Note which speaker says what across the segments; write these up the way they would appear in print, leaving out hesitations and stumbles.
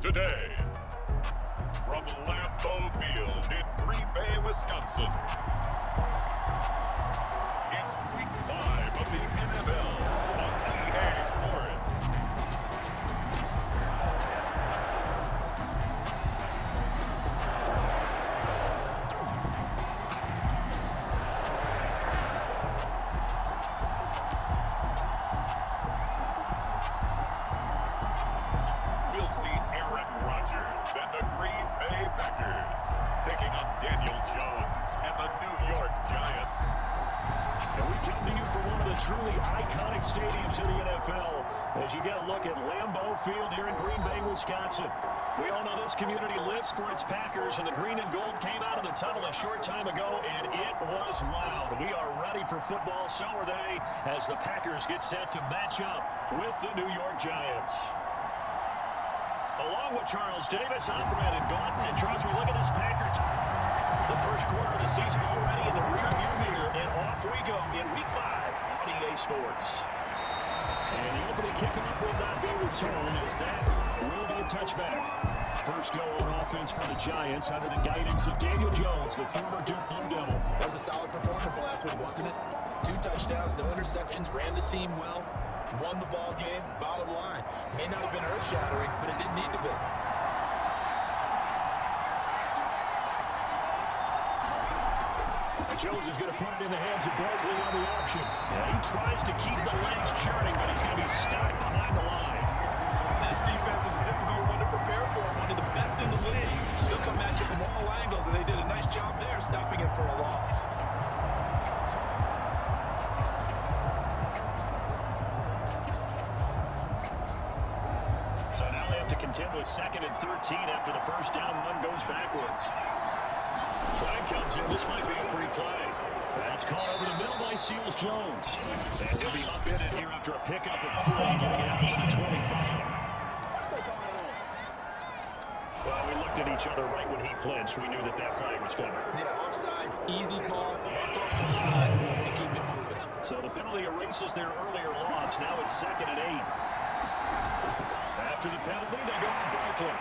Speaker 1: Today, from Lambeau Field in Green Bay, Wisconsin, it's Week 5 of the NFL on EA Sports. We'll see Aaron Rodgers and the Green Bay Packers taking on Daniel Jones and the New York Giants.
Speaker 2: And we come to you from one of the truly iconic stadiums in the NFL as you get a look at Lambeau Field here in Green Bay, Wisconsin. We all know this community lives for its Packers, and the green and gold came out of the tunnel a short time ago, and it was loud. We are ready for football, so are they, as the Packers get set to match up with the New York Giants. Along with Charles Davis, I'm Brandon Gaudin, and Charles, we look at this Packers. The first quarter of the season already in the rearview mirror, and off we go in Week 5 on EA Sports. And the opening kickoff will not be returned, as that will be a touchback. First go on offense for the Giants under the guidance of Daniel Jones, the former Duke Blue Devil.
Speaker 3: That was a solid performance last week, wasn't it? 2 touchdowns, no interceptions, ran the team well, won the ball game. Bottom line, may not have been earth-shattering, but it didn't need to be.
Speaker 2: Jones is going to put it in the hands of Barkley on the option. Yeah, he tries to keep the legs churning, but he's going to be stuck behind the line.
Speaker 3: This defense is a difficult one to prepare for, one of the best in the league. They'll come at you from all angles, and they did a nice job there stopping him for a loss.
Speaker 2: So now they have to contend with 2nd and 13 after the first down run goes backwards. Flag comes in. This might be a free play. That's caught over the middle by Seals Jones. And he'll be upended here after a pickup of 3, getting it out to the 25. Well, we looked at each other right when he flinched. We knew that that flag was coming.
Speaker 3: Yeah, offsides, easy call, mark off the line, and keep it moving.
Speaker 2: So the penalty erases their earlier loss. Now it's 2nd and 8. After the penalty, they go to Barkley.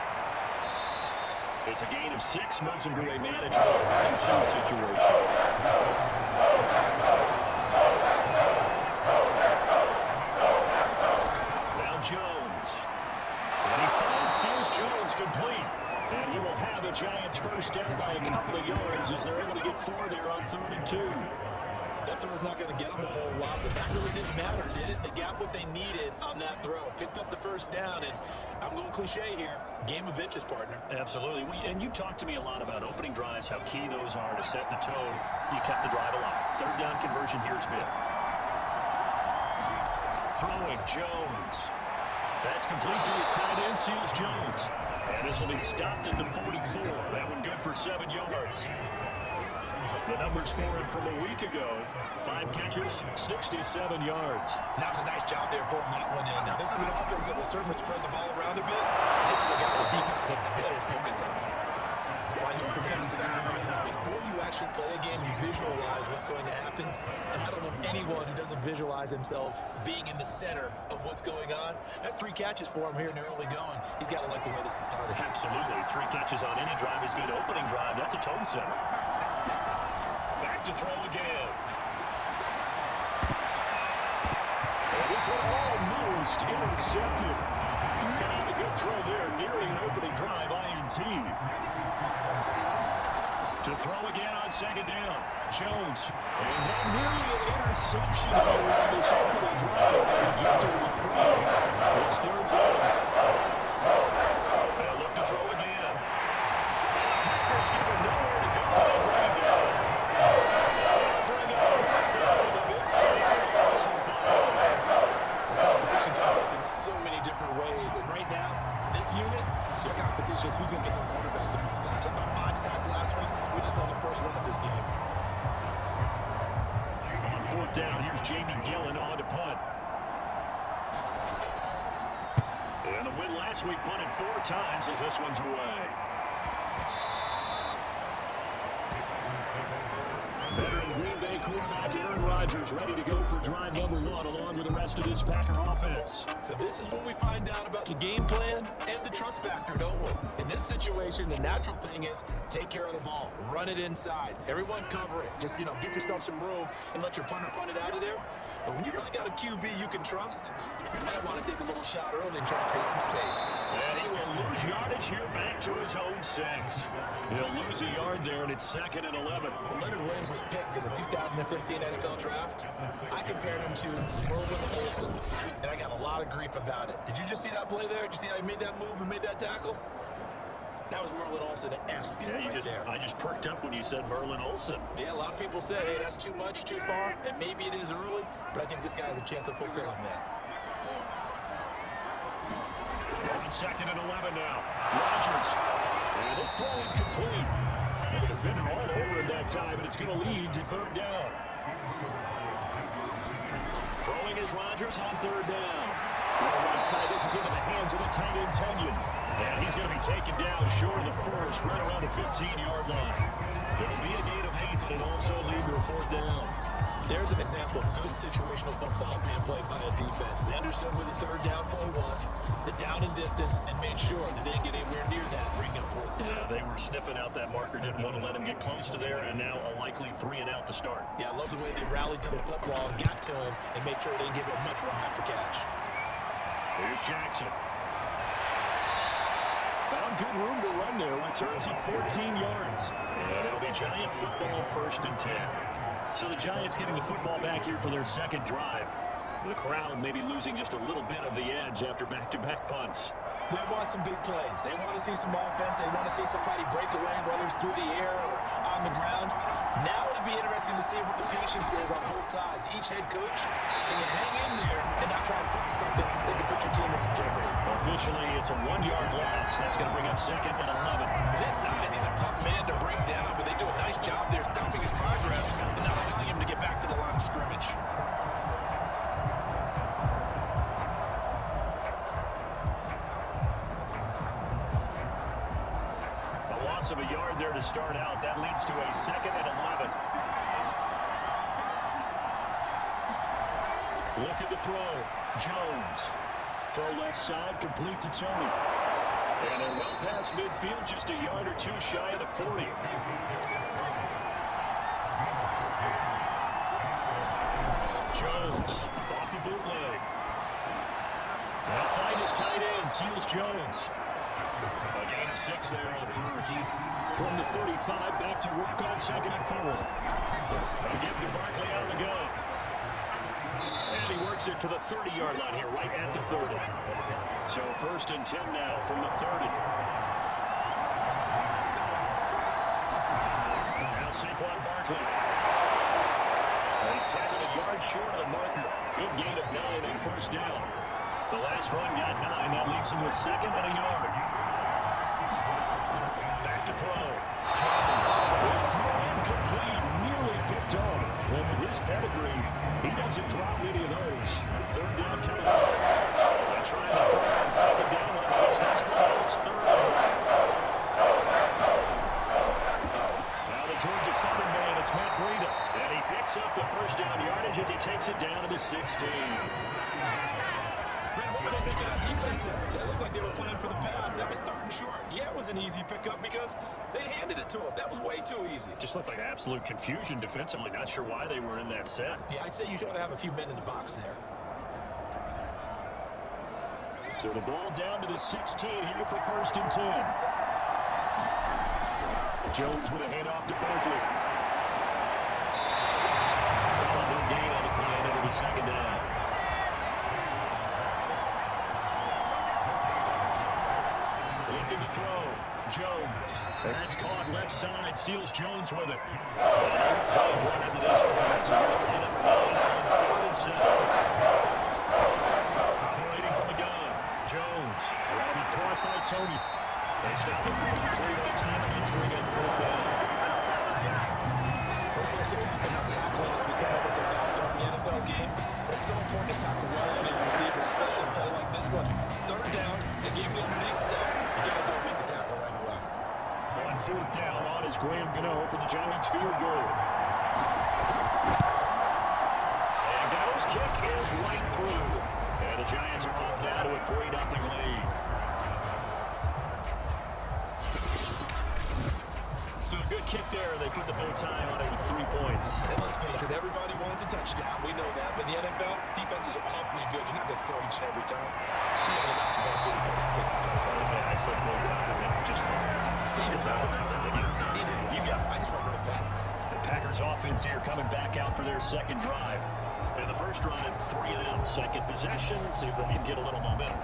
Speaker 2: It's a gain of 6, moves him to a manageable 3-2 situation. Now Jones. And he finds Seals Jones complete. And he will have the Giants first down by a couple of yards as they're able to get 4 there on 3rd and 2.
Speaker 3: That throw's not going to get them a whole lot, but that really didn't matter, did it? They got what they needed on that throw. Picked up the first down, and I'm going cliche here. Game of inches, partner.
Speaker 2: Absolutely. And you talked to me a lot about opening drives, how key those are to set the tone. You kept the drive alive. 3rd down conversion here's big. Throwing Jones. That's complete to his tight end, Seals Jones. And this will be stopped at the 44. That one good for 7 yards. The numbers for him from a week ago, 5 catches, 67 yards.
Speaker 3: That was a nice job there pulling that one in. Now, this is an offense that will certainly spread the ball around a bit. This is a guy the defense has a better focus on. While you pass experience, before you actually play a game, you visualize what's going to happen. And I don't know anyone who doesn't visualize himself being in the center of what's going on. That's 3 catches for him here in the early going. He's got to like the way this is started.
Speaker 2: Absolutely. 3 catches on any drive is good. Opening drive, that's a tone setter. Back to throw again. And this one almost intercepted. Not a good throw there, nearing an opening drive, INT. To throw again on 2nd down, Jones. And then nearly an interception on this opening drive as he gets a reprieve. It's 3rd down. They'll look to throw again. Packers give him nowhere to go. They bring him down. Bring up 4th down with a mid-second whistle fire.
Speaker 3: The competition comes up in so many different ways. And right now, this unit, their competition is who's going to get to the quarterback the most times. About 5 sacks last week. We just saw the first one of this game.
Speaker 2: On 4th down, here's Jamie Gillen on to punt. And the win last week, punted 4 times as this one's away. Veteran Green Bay quarterback Aaron Rodgers Rodgers ready to go for drive number 1 along with the rest of this Packer offense.
Speaker 3: So this is when we find out about the game plan and the trust factor, don't we? In this situation, the natural thing is take care of the ball, run it inside. Everyone cover it. Just, get yourself some room and let your punter punt it out of there. But when you really got a QB you can trust, you might want to take a little shot early and try to create some space.
Speaker 2: And he will lose yardage here back to his own 6. He'll lose a yard there, and it's 2nd and 11.
Speaker 3: When Leonard Williams was picked in the 2015 NFL Draft, I compared him to Merlin Olsen, and I got a lot of grief about it. Did you just see that play there? Did you see how he made that move and made that tackle? That was Merlin Olsen-esque there.
Speaker 2: I just perked up when you said Merlin Olsen.
Speaker 3: Yeah, a lot of people say, hey, that's too much, too far, and maybe it is early, but I think this guy has a chance of fulfilling that.
Speaker 2: On 2nd and 11 now. Rodgers. And this throw incomplete. And the defender all over it that time, and it's going to lead to 3rd down. Throwing is Rodgers on 3rd down. On the right side, this is into the hands of the tight end, Tunyon. And he's going to be taken down short of the first, right around the 15-yard line. It'll be a gain of 8, but it'll also lead to a 4th down.
Speaker 3: There's an example of good situational football being played by a defense. They understood where the 3rd down play was, the down and distance, and made sure that they didn't get anywhere near that, bringing up 4th down.
Speaker 2: Yeah, they were sniffing out that marker, didn't want to let him get close to there, and now a likely 3 and out to start.
Speaker 3: Yeah, I love the way they rallied to the football and got to him and made sure they didn't give him much run after catch.
Speaker 2: Here's Jackson. Found good room to run there. Returns at 14 yards. And it'll be Giant football 1st and 10. So the Giants getting the football back here for their 2nd drive. The crowd maybe losing just a little bit of the edge after back-to-back punts.
Speaker 3: They want some big plays. They want to see some offense. They want to see somebody break away, whether it's through the air or on the ground. Now it'll be interesting to see what the patience is on both sides. Each head coach, can you hang in there and not try to put something that can put your team in some jeopardy?
Speaker 2: Officially, it's a 1-yard loss. That's going to bring up 2nd and 11.
Speaker 3: This size, he's a tough man to bring down, but they do a nice job there stopping his progress and not allowing him to get back to the line of scrimmage.
Speaker 2: Of a yard there to start out. That leads to a 2nd and 11. Looking to throw. Jones. Throw left side, complete to Tony. And a well past midfield, just a yard or 2 shy of the 40. Jones off the bootleg. They'll find his tight end, Seals Jones. A gain of 6 there on 1st. From the 35, back to work on 2nd and 4. Again to Barkley on the go. And he works it to the 30-yard line here, right at the 30. So 1st and 10 now from the 30. Now Saquon Barkley. He's tackled a yard short of the marker. Good gain of 9 and 1st down. The last run got 9. That leaves him with 2nd and a yard. Back to throw. Jones. This throw incomplete. Nearly picked off. And with his pedigree, he doesn't drop any of those. 3rd down coming up. They try the throw on 2nd down. Unsuccessful. Now it's 3rd. Now the Georgia Southern man, it's Matt Breida. And he picks up the 1st down yardage as he takes it down to the 16.
Speaker 3: What did they think of that defense there? They looked like they were playing for the pass. That was 3rd and short. Yeah, it was an easy pickup because they handed it to him. That was way too easy.
Speaker 2: Just looked like absolute confusion defensively. Not sure why they were in that set.
Speaker 3: Yeah, I'd say you should have a few men in the box there.
Speaker 2: So the ball down to the 16 here for 1st and 10. Jones with a handoff to Barkley. No gain on the play into the 2nd down. Looking to throw. Jones. That's caught left side. Seals Jones with it. Played right into this play. So here's play number 9 on 3rd and 7. Operating from the gun. Jones. Will be caught by Tony. They stop at 33 time entering on 4th down.
Speaker 3: We're so happy how tackling has become almost a master in the NFL game. It's so important to tackle well on these receivers, especially in a play like this one. 3rd down, the game underneath stuff. You got to go make the tackle right away.
Speaker 2: On 4th down on is Graham Gano for the Giants field goal. kick is right through. And the Giants are off now to a 3-0 lead. So a good kick there. They put the bow tie on it with 3 points.
Speaker 3: And let's face it, everybody wants a touchdown. We know that. But in the NFL, defenses are awfully good. You're not going to score each and every time. You got to knock the ball through the post and take the time.
Speaker 2: I said bow tie. I mean, just
Speaker 3: You got it. I just went right past it.
Speaker 2: The Packers offense here coming back out for their second drive. And the first drive, 3 and out. Second possession, see if they can get a little momentum.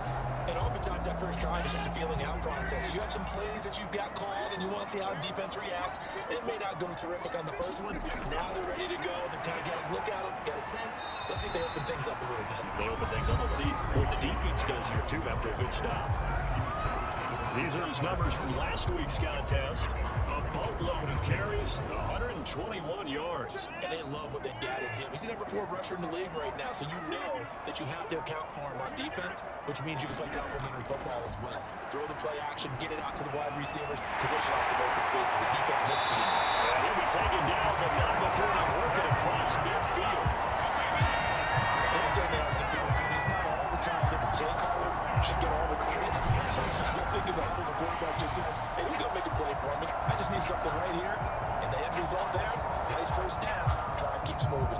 Speaker 3: And oftentimes that first drive is just a feeling out process. You have some plays that you've got called and you want to see how defense reacts. It may not go terrific on the first one. Now they're ready to go. They've kind of got a look at them, got a sense. Let's see if they open things up a little bit.
Speaker 2: They open things up. Let's see what the defense does here, too, after a good stop. These are his numbers from last week's contest. A boatload of carries, 121 yards.
Speaker 3: And they love what they've got in him. He's the number 4 rusher in the league right now, so you know that you have to account for him on defense, which means you can play complementary football as well. Throw the play action, get it out to the wide receivers, because they should have some open space because the defense will key.
Speaker 2: He'll be taken down, but not before they work it across midfield.
Speaker 3: And certainly has to feel good. It's not all the time that the play caller should get all the credit. Sometimes I think about it, the quarterback just says, hey, who's going to make a play for me? I just need something right here. And the end result there, nice first down. Drive keeps moving.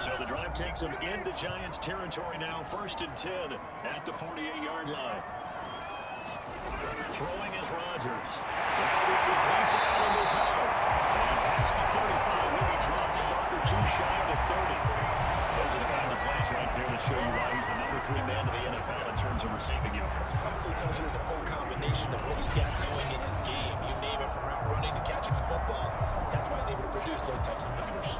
Speaker 2: So the drive takes them into Giants territory now. 1st and 10 at the 48-yard line. Throwing is Rodgers. Now we complete to out in the zone. And past the 35, will be dropped a yard or 2 shy of the 30. Those are the kinds of plays right there that show you why he's the number 3 man in the NFL in terms of receiving yards.
Speaker 3: Also tells you there's a full combination of what he's got going in his game. You name it, from route running to catching the football. That's why he's able to produce those types of numbers.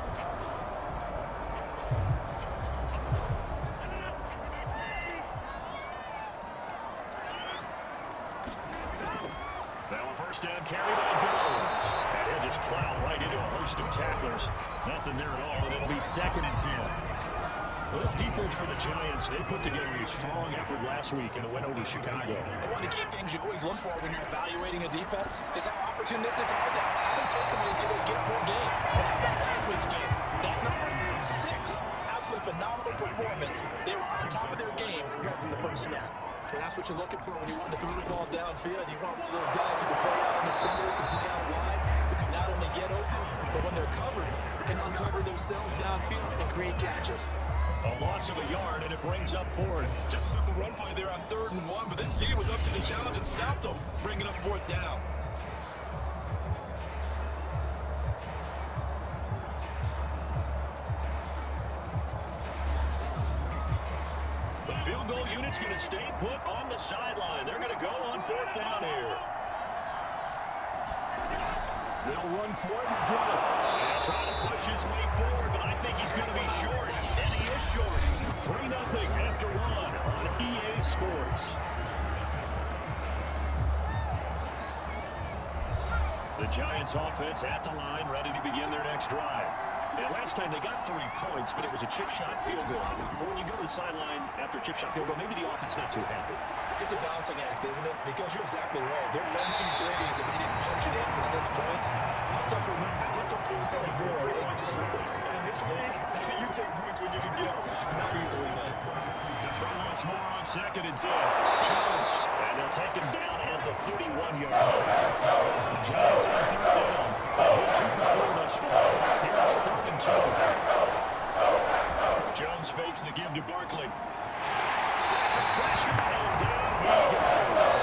Speaker 2: Now a first down carry by Jones. And he'll just plow right into a host of tacklers. Nothing there at all, and it'll be 2nd and 10. Well, this defense for the Giants, they put together a strong effort last week in the win over Chicago.
Speaker 3: And one of the key things you always look for when you're evaluating a defense is how opportunistic are they? How many takeaways do they get per game? And how about last week's game? That number, 6. Absolutely phenomenal performance. They were on top of their game right from the first snap. And that's what you're looking for when you want to throw the ball downfield. You want one of those guys who can play out on the perimeter, who can play out wide, who can not only get open, but when they're covered, can uncover themselves downfield and create catches.
Speaker 2: A loss of a yard, and it brings up 4th.
Speaker 3: Just a simple run play there on 3rd and 1, but this team was up to the challenge and stopped them, bringing up 4th down.
Speaker 2: The field goal unit's going to stay put on the sideline. They're going to go on 4th down here. They'll run for it and drop. And trying to push his way forward, but I think he's going to be short. And he is short. 3-0 after 1 on EA Sports. The Giants offense at the line, ready to begin their next drive. And last time they got 3 points, but it was a chip shot field goal. But when you go to the sideline after a chip shot field goal, maybe the offense not too happy.
Speaker 3: It's a balancing act, isn't it? Because you're exactly right. They're 1-2 threes if they didn't punch it in for 6 points. Points up for one, they get points on the board. And in this league, you take points when you can get them. Not easily, man.
Speaker 2: To throw once more on 2nd and 10. Jones. And they'll take him down at the 31-yard line. The Giants on 3rd down. They've hit 2 for 4 thus far. Here it's 3rd and 2. Jones fakes the give to Barkley. Pressure, and down he goes.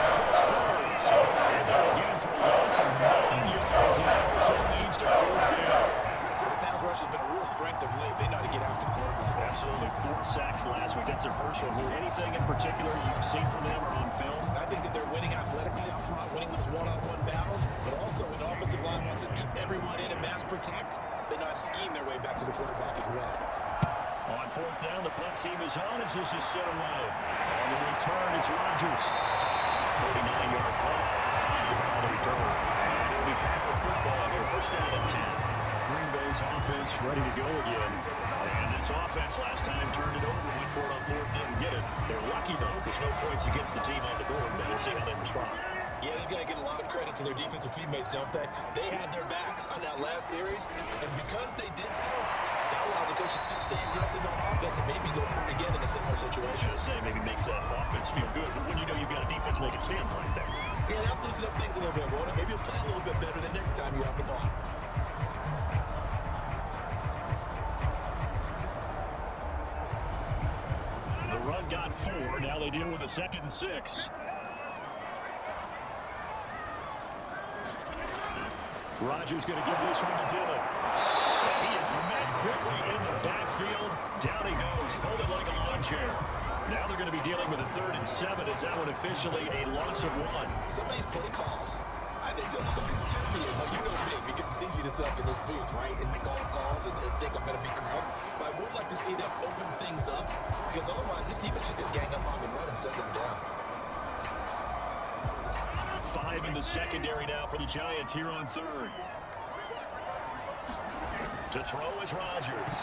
Speaker 2: Chris Burns. And then again for a loss of 9 yards. And also leads to 4th down.
Speaker 3: The pass rush has been a real strength of late. They know how to get after the quarterback.
Speaker 2: Absolutely. 4 sacks last week. That's their first one. Anything in particular you've seen from them or on film?
Speaker 3: I think that they're winning athletically up front, winning those one-on-one battles, but also an offensive line wants to keep everyone in and mass protect. They know how to scheme their way back to the quarterback as well.
Speaker 2: On 4th down, the punt team is on as this is set away. On the return, it's Rodgers. 49-yard punt. On the return. And it'll be Packer football here. First down and 10. Green Bay's offense ready to go again. And this offense last time turned it over, went for it on 4th, didn't get it. They're lucky, though. There's no points against the team on the board, but we'll see how they respond.
Speaker 3: Yeah, they've got to get a lot of credit to their defensive teammates, don't they? They had their backs on that last series, and because they did so, that allows the coach to still stay aggressive on offense and maybe go for it again in a similar situation.
Speaker 2: Just say maybe makes that offense feel good, but when you know you've got a defense making stands right there.
Speaker 3: Yeah, that'll loosen up things a little bit, won't it? Maybe you'll play a little bit better the next time you have the ball.
Speaker 2: The run got 4. Now they deal with a 2nd and 6. Rodgers going to give this one to Dillon. He is met quickly in the backfield. Down he goes, folded like a lawn chair. Now they're going to be dealing with a 3rd and 7. Is that one officially a loss of 1?
Speaker 3: Some of these play calls, I think they'll concern me. You know me, because it's easy to sit up in this booth, right, and make all the calls and think I'm going to be correct. But I would like to see them open things up, because otherwise this defense is going to gang up on the run and set them down.
Speaker 2: 5 in the secondary now for the Giants here on 3rd. To throw is Rodgers.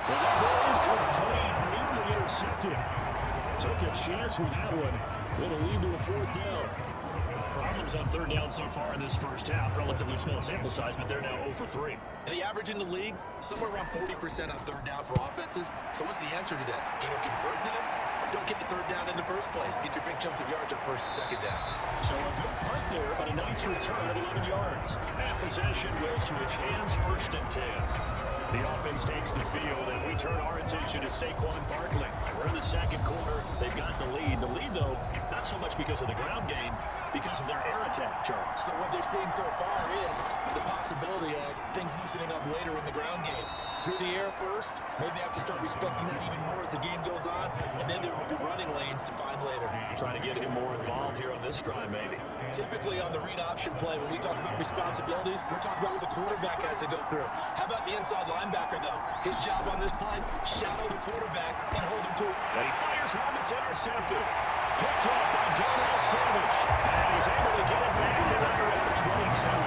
Speaker 2: Incomplete, nearly intercepted. Took a chance with that one. It'll lead to a 4th down. Problems on 3rd down so far in this first half. Relatively small sample size, but they're now 0 for 3.
Speaker 3: And the average in the league, somewhere around 40% on 3rd down for offenses. So what's the answer to this? Either convert them or don't get the 3rd down in the first place. Get your big chunks of yards on 1st and 2nd down.
Speaker 2: So a good punt there, but a nice return of 11 yards. At possession, will switch hands, 1st and 10. The offense takes the field, and we turn our attention to Saquon Barkley. We're in the 2nd quarter. They've got the lead. The lead, though, not so much because of the ground game, because of their air attack, Charles.
Speaker 3: So what they're seeing so far is the possibility of things loosening up later in the ground game. Through the air first, maybe they have to start respecting that even more as the game goes on, and then there will be running lanes to find later.
Speaker 2: Trying to get him more involved here on this drive, maybe.
Speaker 3: Typically on the read option play, when we talk about responsibilities, we're talking about what the quarterback has to go through. How about the inside linebacker, though? His job on this play, shadow the quarterback and hold him to it.
Speaker 2: And he fires one that's intercepted. Picked up by Darnell Savage. And he's able to get it back to number 27.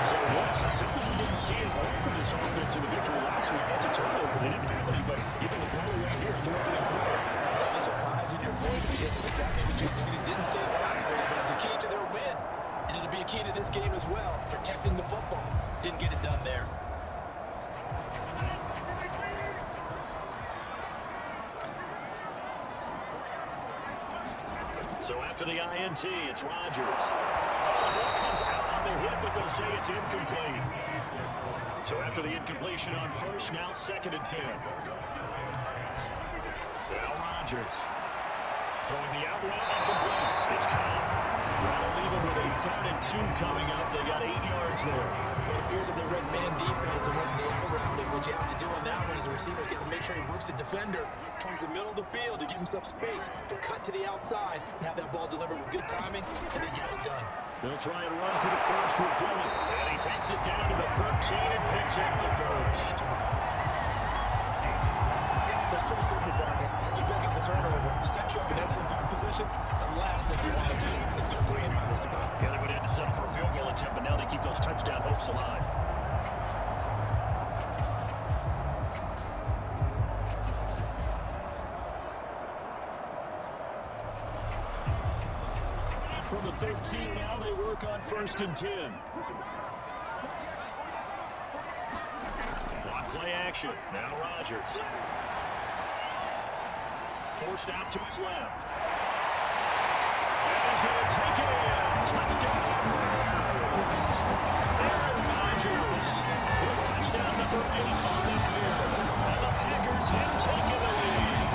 Speaker 2: So Wes, something we didn't see in all for this offense in the victory last week. That's a turnover. They didn't have any, but given the blow right here in the opening quarter.
Speaker 3: The surprise in your point because it's exactly what you said. It didn't say it last week, but it's a key to their win. And it'll be a key to this game as well, protecting the football. Didn't get it done there.
Speaker 2: So after the INT, it's Rodgers. The ball comes out on the hit, but they'll say it's incomplete. So after the incompletion on 1st, now 2nd and 10. Now Rodgers. Throwing the out route, incomplete. It's Cobb. That'll leave him with a 3rd and 2 coming up. They got 8 yards there.
Speaker 3: It appears that they red man defense and went to the out route. And what you have to do on that one is the receiver's got to make sure he works the defender towards the middle of the field to give himself space to cut to the outside and have that ball delivered with good timing, and then get it done.
Speaker 2: They'll try and run for the first with Dillon. And he takes it down to the 13 and picks up the 1st.
Speaker 3: So it's pretty simple, partner. You pick up a turnover, set you up in excellent field position. The last thing you want to do is go 3 and out of this spot.
Speaker 2: Yeah, they would have to settle for a field goal attempt, but now they keep those touchdown hopes alive. From the 13 now, they work on 1st and 10. Block play action. Now Rodgers. Forced out to his left. And he's going to take it in. Touchdown. Aaron Rodgers with touchdown number 8 on the year. And the Packers have taken the lead.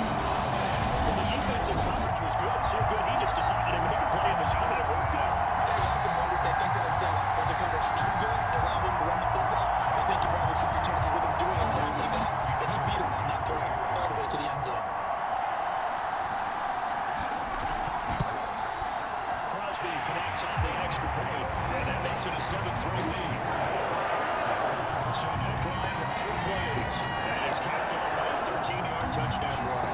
Speaker 2: The defensive coverage was good, so good he just decided to make a play in the zone, and it worked out.
Speaker 3: Yeah, you often wonder if they think to themselves, was the coverage too good to allow him to run the football? I think you probably take your chances with him doing exactly that. And he beat him on that play all the way to the end zone.
Speaker 2: Crosby connects on the extra point, and that makes it a 7-3 lead. So no drive of 4 plays, and it's capped off by a 13-yard touchdown run.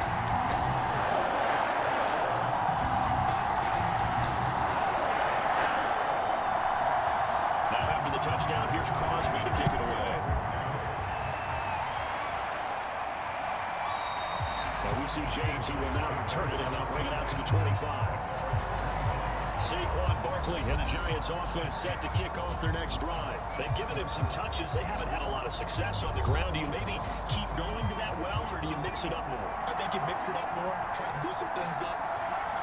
Speaker 2: Touchdown. Here's Crosby to kick it away. Now we see James. He will now return it and now bring it out to the 25. Saquon Barkley and the Giants offense set to kick off their next drive. They've given him some touches. They haven't had a lot of success on the ground. Do you maybe keep going to that well, or do you mix it up more?
Speaker 3: I think you mix it up more, try and loosen things up.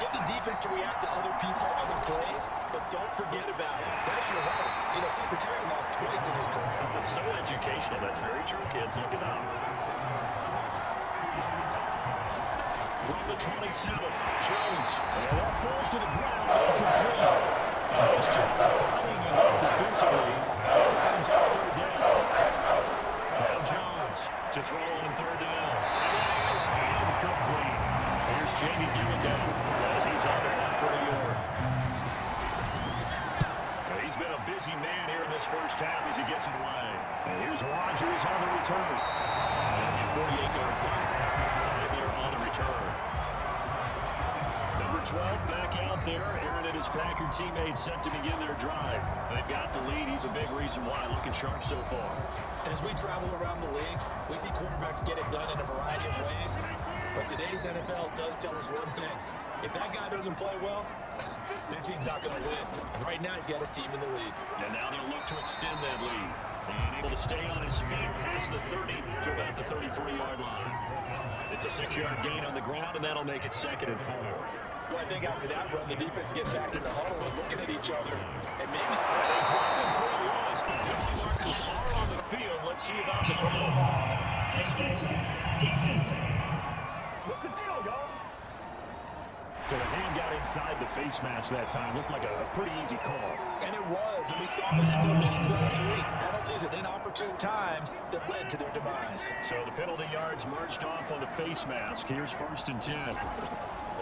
Speaker 3: Get the defense to react to other people, other plays, but don't forget about it. That's your horse. You know, Secretary lost twice in his career.
Speaker 2: It's so educational. That's very true, kids. Look it up. From the 27, Jones. And that falls to the ground. Incomplete. Nice job bombing it up defensively. Opens up third down. Now Jones to throw on third down. That is incomplete. Here's Jamie Gilligan as he's on the line for a yard. He's been a busy man here in this first half as he gets it away. And here's Rodgers on the return. And a 48-yard play. 5 there on the return. Number 12 back out there. Aaron and his Packer teammates set to begin their drive. They've got the lead. He's a big reason why. Looking sharp so far.
Speaker 3: And as we travel around the league, we see quarterbacks get it done in a variety of ways. But today's NFL does tell us one thing. If that guy doesn't play well, their team's not going to win. And right now, he's got his team in the lead.
Speaker 2: And now they'll look to extend that lead. And able to stay on his feet past the 30 to about the 33-yard line. It's a 6-yard gain on the ground, and that'll make it 2nd and 4.
Speaker 3: Well, I think after that run, the defense gets back in the huddle and looking at each other. And maybe
Speaker 2: they drop him for a loss, but penalty markers are on the field. Let's see about the call.
Speaker 4: Defense. What's the deal, y'all?
Speaker 2: So the hand got inside the face mask that time. Looked like a pretty easy call.
Speaker 3: And it was. And we saw this in the leagues last week. Penalties at inopportune times that led to their demise.
Speaker 2: So the penalty yards marched off on the face mask. Here's 1st and 10.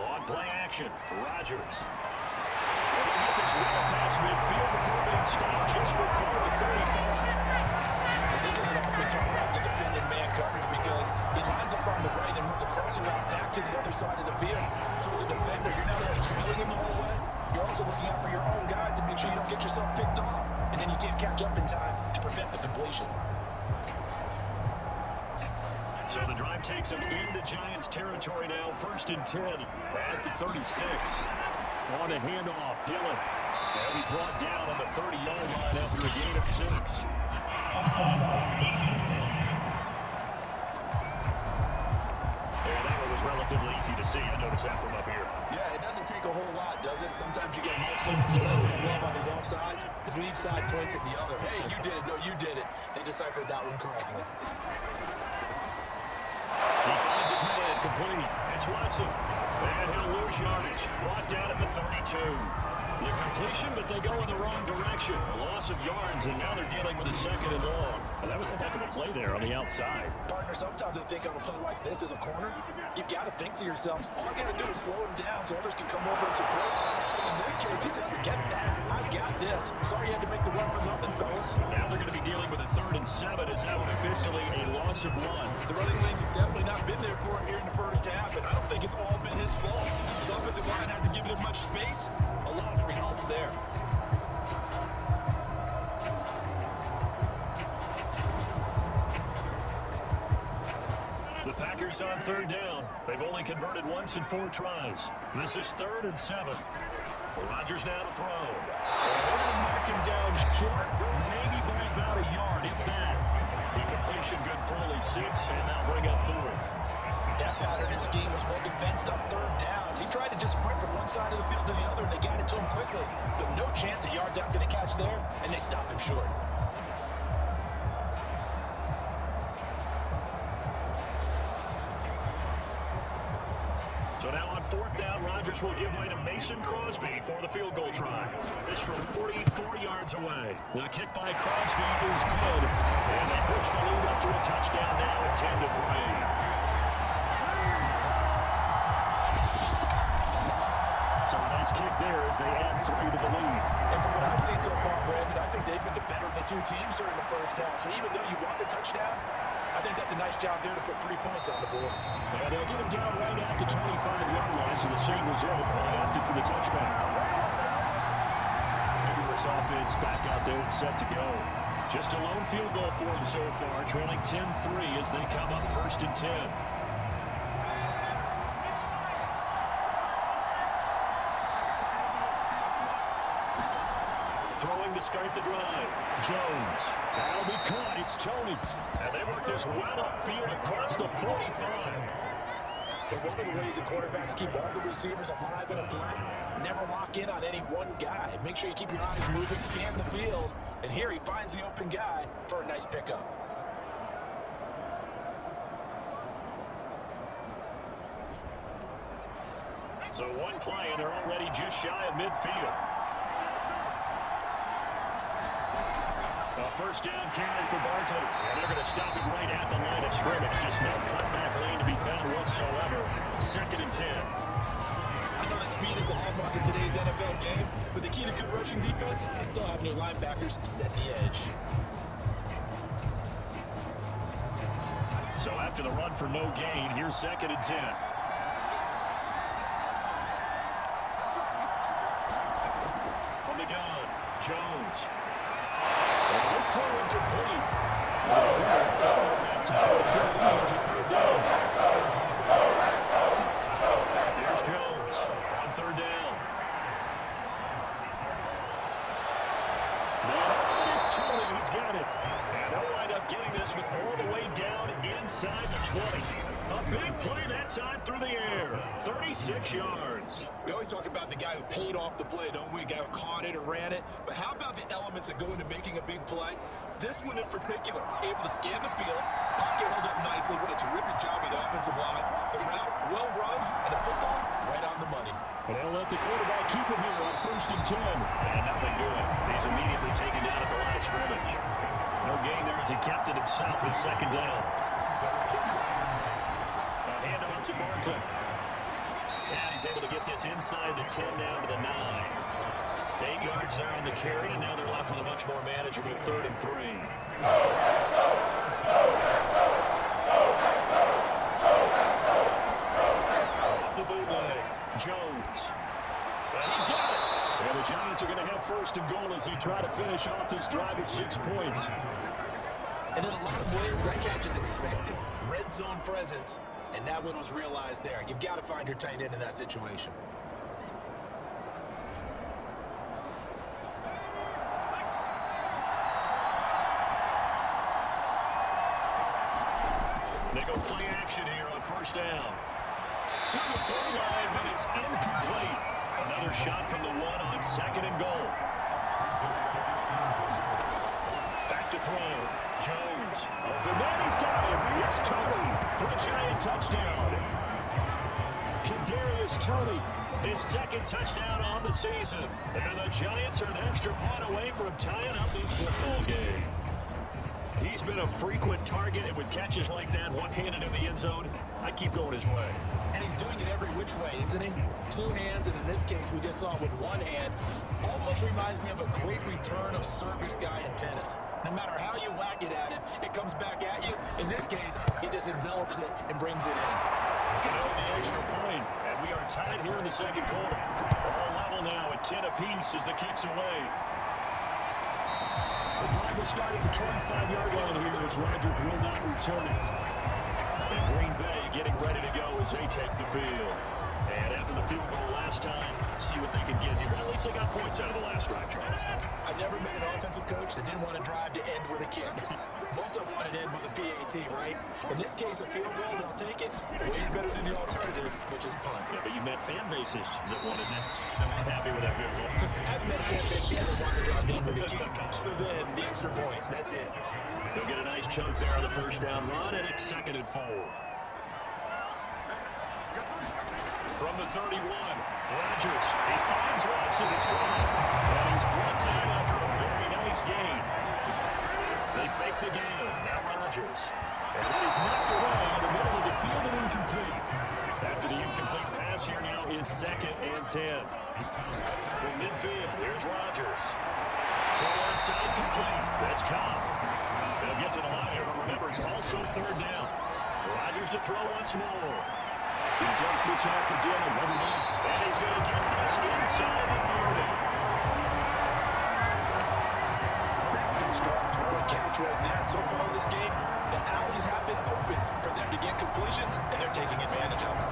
Speaker 2: On play action, Rodgers. And he hit this well past midfield before being stopped just before the 35.
Speaker 3: This is an awfully tough route to defend in man coverage because he lines up on the right and runs a crossing route back to the other side of the field. So as a defender, you're not only trailing him the whole way, you're also looking out for your own guys to make sure you don't get yourself picked off. And then you can't catch up in time to prevent the completion.
Speaker 2: So the drive takes him into Giants territory now. 1st and 10 at the 36. On a handoff, Dillon. And he brought down on the 30-yard line after a gain of 6.
Speaker 4: Defense.
Speaker 2: Yeah, that one was relatively easy to see. I noticed that from up here.
Speaker 3: Yeah, it doesn't take a whole lot, does it? Sometimes you get multiple players love on these offsides is when each side points at the other. Hey, you did it. No, you did it. They deciphered that one correctly.
Speaker 2: He finds his man complete. It's Watson. And he'll lose yardage. Brought down at the 32. The completion, but they go in the wrong direction. A loss of yards, and now they're dealing with a 2nd and long. Well, that was a heck of a play there on the outside.
Speaker 3: Partner, sometimes I think on a play like this as a corner, you've got to think to yourself, all I got to do is slow him down so others can come over and support. In this case, he said, forget that. I got this. Sorry you had to make the run for nothing, fellas.
Speaker 2: Now they're going to be dealing with a 3rd and 7. Is that one officially a loss of 1?
Speaker 3: The running lanes have definitely not been there for him here in the first half, and I don't think it's all been his fault. His offensive line hasn't given him much space. A loss results there.
Speaker 2: The Packers on 3rd down. They've only converted once in 4 tries. This is 3rd and 7. Rodgers now to throw. And they're going to mark him down short, maybe by about a yard, if that. The completion good for only 6, and that'll bring up 4th.
Speaker 3: That pattern and scheme was well defensed on 3rd down. He tried to just sprint from one side of the field to the other, and they got it to him quickly. But no chance of yards after the catch there, and they stop him short.
Speaker 2: So now on 4th down, Rodgers will give way to Mason Crosby for the field goal try. This from 44 yards away. The kick by Crosby is good, and they push the lead up to a touchdown now at 10-3. So a nice kick there as they add 3 to the lead.
Speaker 3: And from what I've seen so far, Brandon, I think they've been the better of the two teams here in the first half. So even though you want the touchdown, I think that's a nice job there to put 3 points on the board.
Speaker 2: And they'll get him down right at the 25-yard line, so the same result opted for the touchback. Edwards offense back out there and set to go. Just a lone field goal for him so far, trailing 10-3 as they come up 1st and 10. throwing to start the drive. Jones. That'll be caught. It's Tony. And they work this well upfield across the 45.
Speaker 3: But one of the ways the quarterbacks keep all the receivers alive in a play, never lock in on any one guy. Make sure you keep your eyes moving, scan the field, and here he finds the open guy for a nice pickup.
Speaker 2: So one play, and they're already just shy of midfield. A first down carry for Barkley. And they're going to stop it right at the line of scrimmage. Just no cutback lane to be found whatsoever. 2nd and 10.
Speaker 3: I know that speed is the hallmark of today's NFL game, but the key to good rushing defense is still having your linebackers set the edge.
Speaker 2: So after the run for no gain, here's 2nd and 10. From the gun, Jones. And this throw incomplete. That's how it's going to lead to 3rd down. Here's Jones on 3rd down. And it's Tony. He's got it. And they'll wind up getting this one all the way down inside the 20. A big play that time through the air. 36 yards.
Speaker 3: We always talk about the guy who paid off the play, don't we? The guy who caught it or ran it. But how about the elements that go into making a big play? This one in particular, able to scan the field, pocket held up nicely. What a terrific job of the offensive line. The route well run, and the football right on the money.
Speaker 2: And they'll let the quarterback keep him here on 1st and 10. And nothing doing. He's immediately taken down at the line of scrimmage. No gain there as he kept it himself at 2nd down. A handoff to Barkley. And he's able to get this inside the 10 down to the 9. 8 yards there on the carry, and now they're left with a much more manageable 3rd and 3. Off the bootleg, Jones. And he's got it. And the Giants are going to have 1st and goal as they try to finish off this drive at 6 points.
Speaker 3: And in a lot of ways, that catch is expected. Red zone presence, and that one was realized there. You've got to find your tight end in that situation.
Speaker 2: They go play action here on 1st down. To the goal line, but it's incomplete. Another shot from the 1 on 2nd and goal. Back to throw. Jones. Open man, he's got him. It's Tony for a Giant touchdown. Kadarius Toney, his 2nd touchdown on the season. And the Giants are an extra point away from tying up this football game. He's been a frequent target, and with catches like that, one-handed in the end zone, I keep going his way.
Speaker 3: And he's doing it every which way, isn't he? 2 hands, and in this case, we just saw it with 1 hand. Almost reminds me of a great return of service guy in tennis. No matter how you whack it at him, it comes back at you. In this case, he just envelops it and brings it in.
Speaker 2: Get on the extra point, and we are tied here in the 2nd quarter. All level now at 10 apiece as the kick's away. The drive will start at the 25-yard line here as Rodgers will not return it. And Green Bay getting ready to go as they take the field. And after the field goal last time, see what they can get here. Well, at least they got points out of the last drive, Charles.
Speaker 3: I never met an offensive coach that didn't want to drive to end with a kick. Most of them want to end with a PAT, right? In this case, a field goal, they'll take it. Way better than the alternative, which is a punt.
Speaker 2: Yeah, but you met fan bases that wanted that. I'm happy with that field goal.
Speaker 3: I haven't met a fan base yet that wants to drive to end with a kick, other than the extra point. That's it.
Speaker 2: They'll get a nice chunk there on the 1st down run, and it's 2nd and 4. From the 31, Rodgers, he finds Watson, it's gone. And he's brought down after a very nice gain. They fake the game, now Rodgers. And it is knocked away in the middle of the field and incomplete. After the incomplete pass here now is 2nd and 10. From midfield, here's Rodgers. Throw inside complete, that's Cobb. They'll get to the line here, but remember it's also 3rd down. Rodgers to throw once more. He dumps this off to Dillon, and he's going to get this inside the 30.
Speaker 3: Good strong throw and catch right there. So far in this game, the alleys have been open for them to get completions, and they're taking advantage of it.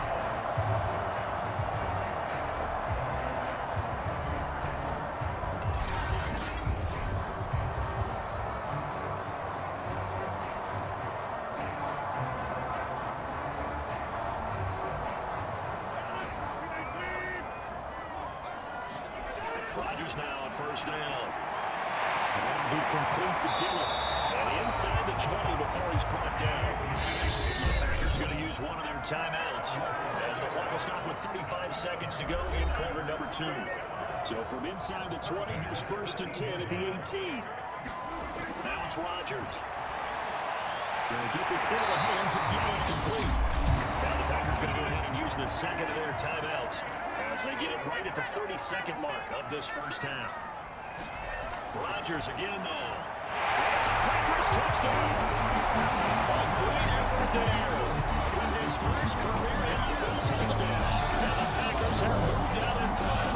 Speaker 2: Packers now on first down. And he complete to Dillon. And inside the 20 before he's brought down. The Packers going to use one of their timeouts as the clock will stop with 35 seconds to go in quarter number 2. So from inside the 20, here's first and 10 at the 18. Now it's Rodgers. Going to get this into the hands of Dillon complete. Now the Packers going to go ahead and use the second of their timeouts as they get it right at the 30-second mark of this first half. Rodgers again now. It's a Packers touchdown. A great effort there with his first career NFL touchdown. Now the Packers have moved down in front.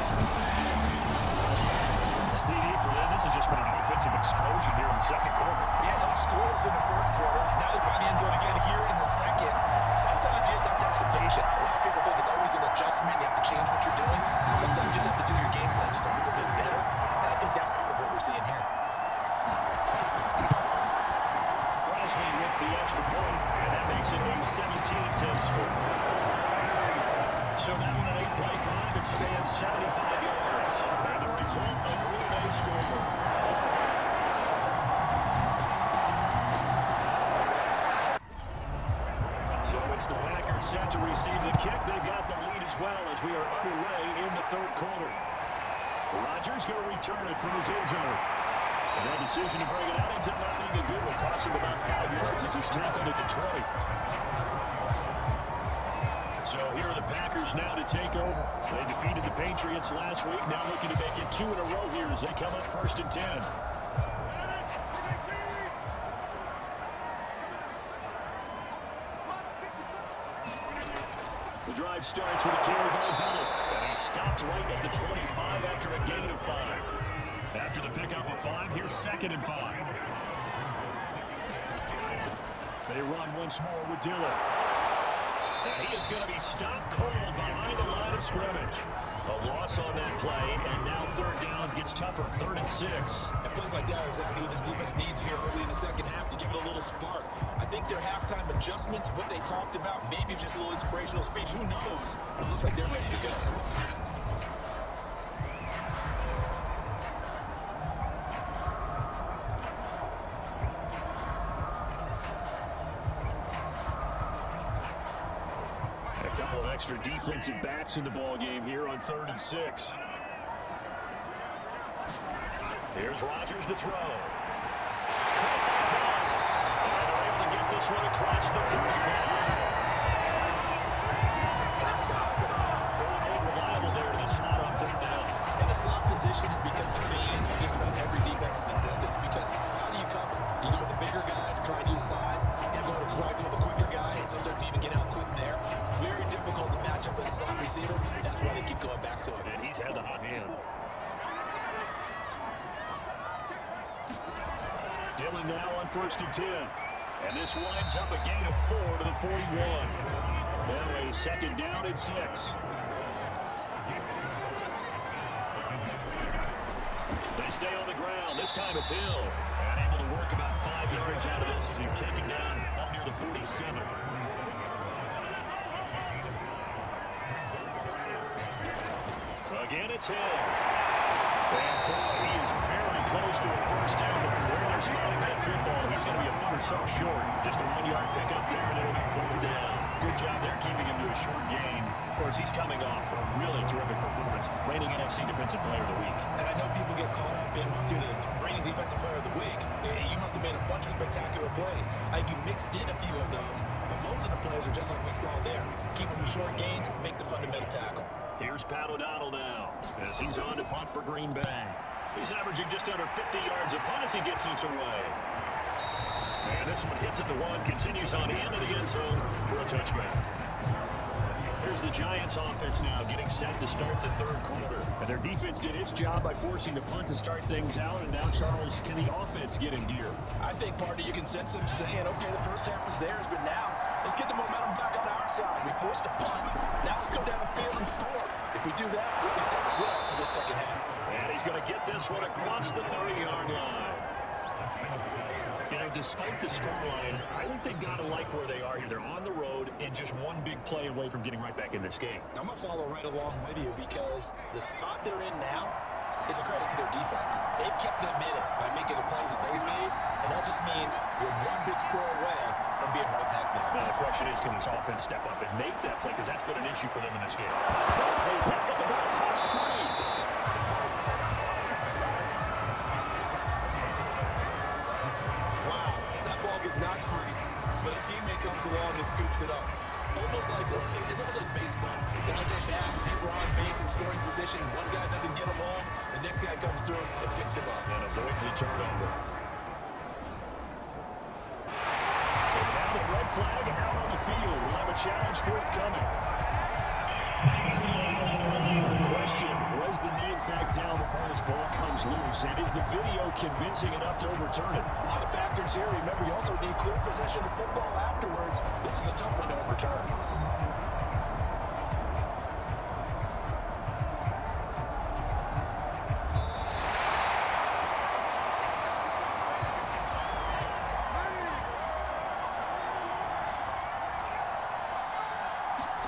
Speaker 2: CD for them. This has just been an offensive explosion here in the second quarter.
Speaker 3: Yeah, held scoreless in the first quarter. Now they find the end zone again here in the second. Sometimes you just have to have some patience. A lot of people think it's always an adjustment. You have to change what you're doing. Sometimes you just have to do your game plan just a little bit better. And I think that's part of what we're seeing here.
Speaker 2: Crosby with the extra point, and that makes it a 17-10 score. So now in an 8-play drive, it spans 75 yards. And the result, a Green Bay score. So it's the Packers set to receive the kick. They've got the lead as well as we are underway in the third quarter. Rodgers going to return it from his end zone. And that decision to bring it out ends up not being a good one. Cost him about 5 yards as he's tackled at the 20. So here are the Packers now to take over. They defeated the Patriots last week. Now looking to make it 2 in a row here as they come up first and 10. The drive starts with a carry by Dillon. And he's stopped right at the 25 after a gain of 5. After the pickup of 5, here's second and 5. They run once more with Dillon. And he is going to be stopped cold behind the line of scrimmage. A loss on that play, and now third down gets tougher, 3rd and 6.
Speaker 3: And plays like that are exactly what this defense needs here early in the second half to give it a little spark. I think their halftime adjustments, what they talked about, maybe just a little inspirational speech, who knows? It looks like they're ready to go.
Speaker 2: Extra defensive backs in the ball game here on 3rd and 6. Here's Rodgers to throw. And they're able to get this one across the 35. Going reliable there in the slot on 3rd down.
Speaker 3: And the slot position has become the bane of just about every defense's existence because how do you cover? Do you go with the bigger guy to try and use size? You go with a quicker guy, and sometimes you even get out quick there. Very difficult to match up with a slot receiver. That's why they keep going back to it.
Speaker 2: And he's had the hot hand. Dillon now on 1st and 10. And this winds up a gain of 4 to the 41. Now a second down and 6. They stay on the ground. This time it's Hill. And able to work about 5 yards out of this as he's taken down up near the 47. Again, it's Hill. And boy, he is very close to a first down, but from where they're spotting that football, he's going to be a foot or so short. Just a 1-yard pickup there, and it'll be 4th down. Good job there keeping him to a short gain. Of course, he's coming off a really terrific performance, reigning NFC Defensive Player of the Week.
Speaker 3: And I know people get caught up in you're the reigning Defensive Player of the Week. You must have made a bunch of spectacular plays. I think you mixed in a few of those, but most of the plays are just like we saw there. Keep them to short gains, make the fundamental tackle.
Speaker 2: Here's Pat O'Donnell now as he's on to punt for Green Bay. He's averaging just under 50 yards a punt as he gets this away. And this one hits at the 1, continues on into the end zone for a touchback. Here's the Giants offense now getting set to start the third quarter. And their defense did its job by forcing the punt to start things out. And now, Charles, can the offense get in gear?
Speaker 5: I think, partner, you can sense them saying, okay, the first half was theirs, but now let's get the momentum back on our side. We forced a punt. Now let's go down the field and score. If we do that, we'll be set up well for the second half.
Speaker 2: And he's going to get this one across the 30-yard line. You know, despite the scoreline, I think they've got to like where they are here. They're on the road and just one big play away from getting right back in this game.
Speaker 3: I'm going to follow right along with you because the spot they're in now, is a credit to their defense. They've kept them in it by making the plays that they've made, and that just means you're one big score away from being right back there.
Speaker 2: Now, the question is, can this offense step up and make that play? Because that's been an issue for them in this game. The ball pops free.
Speaker 3: Wow, that ball gets knocked free, but a teammate comes along and scoops it up. It's almost like baseball. Guys are back, people are on base in scoring position. One guy doesn't get them home, the next guy comes through and picks him up.
Speaker 2: And avoids the turnover. And now the red flag out on the field. We'll have a challenge forthcoming. The question, was the knee in fact down before this ball comes loose? And is the video convincing enough to overturn it?
Speaker 3: A lot of factors here. Remember, you also need clear possession of football afterwards. This is a tough one to overturn.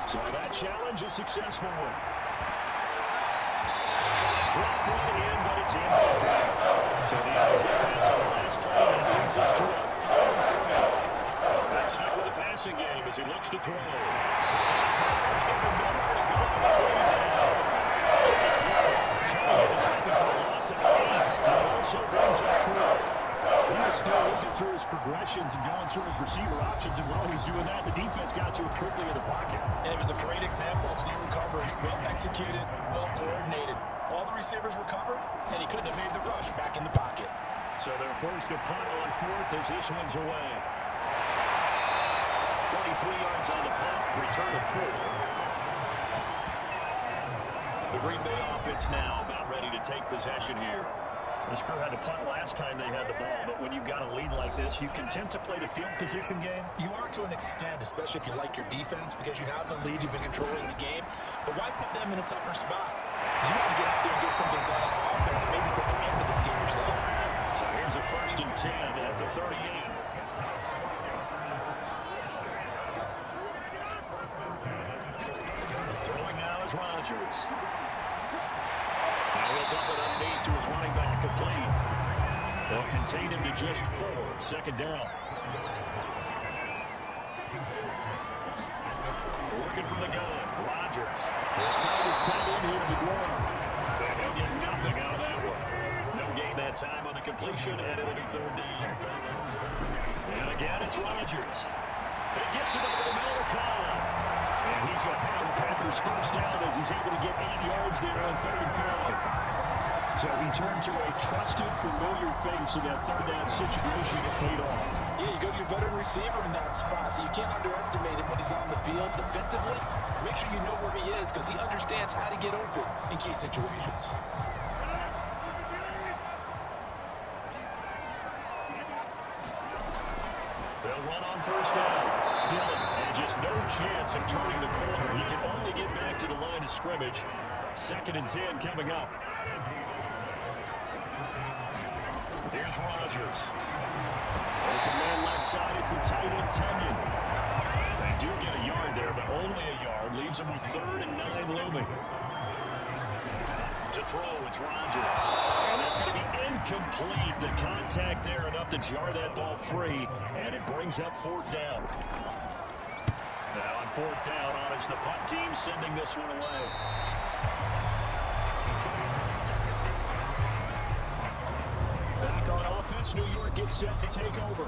Speaker 2: So that challenge is successful. Drop one in, but it's incomplete. So the incomplete pass on the last play that leads us to a 3rd and 3. That's stuck with the passing game as he looks to throw. Packers give him nowhere to go. Dropping for a loss of 8. And it also brings up 4th. He was still looking through his progressions and going through his receiver options, and while he was doing that, the defense got to him quickly in the pocket.
Speaker 3: And it was a great example of zone coverage, well executed, well coordinated. All the receivers were covered, and he couldn't have made the rush back in the pocket.
Speaker 2: So they're forced to punt on 4th as this one's away. 43 yards on the punt, return of 4. The Green Bay offense now about ready to take possession here. This crew had to punt last time they had the ball, but when you've got a lead like this, you content to play the field position game?
Speaker 3: You are to an extent, especially if you like your defense, because you have the lead, you've been controlling the game. But why put them in a tougher spot? You want to get out there and get something done on offense and maybe take command of this game yourself.
Speaker 2: So here's a 1st and 10 at the 38. Throwing now is Rodgers. Now he'll dump it underneath to his running back, complete. They'll contain him to just 4. 2nd down. Working from the gun, Rodgers. He'll find his tight end here to the ground. But he'll get nothing out of that one. No gain that time on the completion, and it'll be 3rd down. And again, it's Rodgers. It gets him over the middle of the column. And he's going to have the Packers 1st down as he's able to get 8 yards there on 3rd and 4. So he turned to a trusted, familiar face in that 3rd down situation that paid off.
Speaker 3: Yeah, you go to your veteran receiver in that spot, so you can't underestimate him when he's on the field defensively. Make sure you know where he is because he understands how to get open in key situations.
Speaker 2: They'll run on 1st down. Dillon, and just no chance of turning the corner. He can only get back to the line of scrimmage. 2nd and 10 coming up. Here's Rodgers. Open man left side, it's the tight end, Tenyon. They do get a yard there, but only a yard. Leaves them with 3rd and 9 looming. To throw, it's Rodgers. And that's going to be incomplete. The contact there enough to jar that ball free, and it brings up 4th down. Now on 4th down, it's the punt team sending this one away. Back on offense, New York gets set to take over.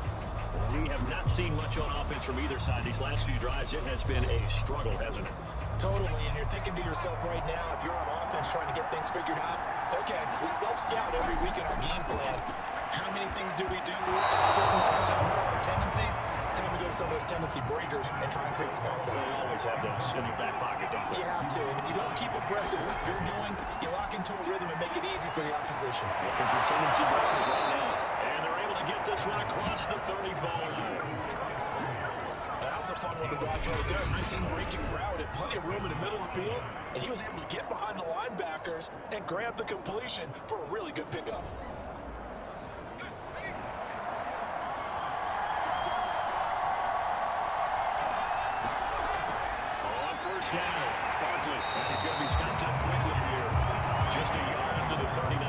Speaker 2: We have not seen much on offense from either side. These last few drives, it has been a struggle, hasn't it?
Speaker 3: Totally, and you're thinking to yourself right now, if you're on offense trying to get things figured out, okay, we self-scout every week in our game plan. How many things do we do at certain times? What are our tendencies? Time to go to some of those tendency breakers and try and create some offense.
Speaker 2: They always have those in your back pocket, don't they?
Speaker 3: You have to, and if you don't keep abreast of what you're doing, you lock into a rhythm and make it easy for the opposition.
Speaker 2: Looking for tendency breakers right now. And they're able to get this one across the 35.
Speaker 3: That was a fun one to watch right there. Nice in-breaking route and plenty of room in the middle of the field, and he was able to get behind the linebackers and grab the completion for a really good pickup.
Speaker 2: On 1st down, Barkley. And he's going to be stopped up quickly here. Just a yard to the 39.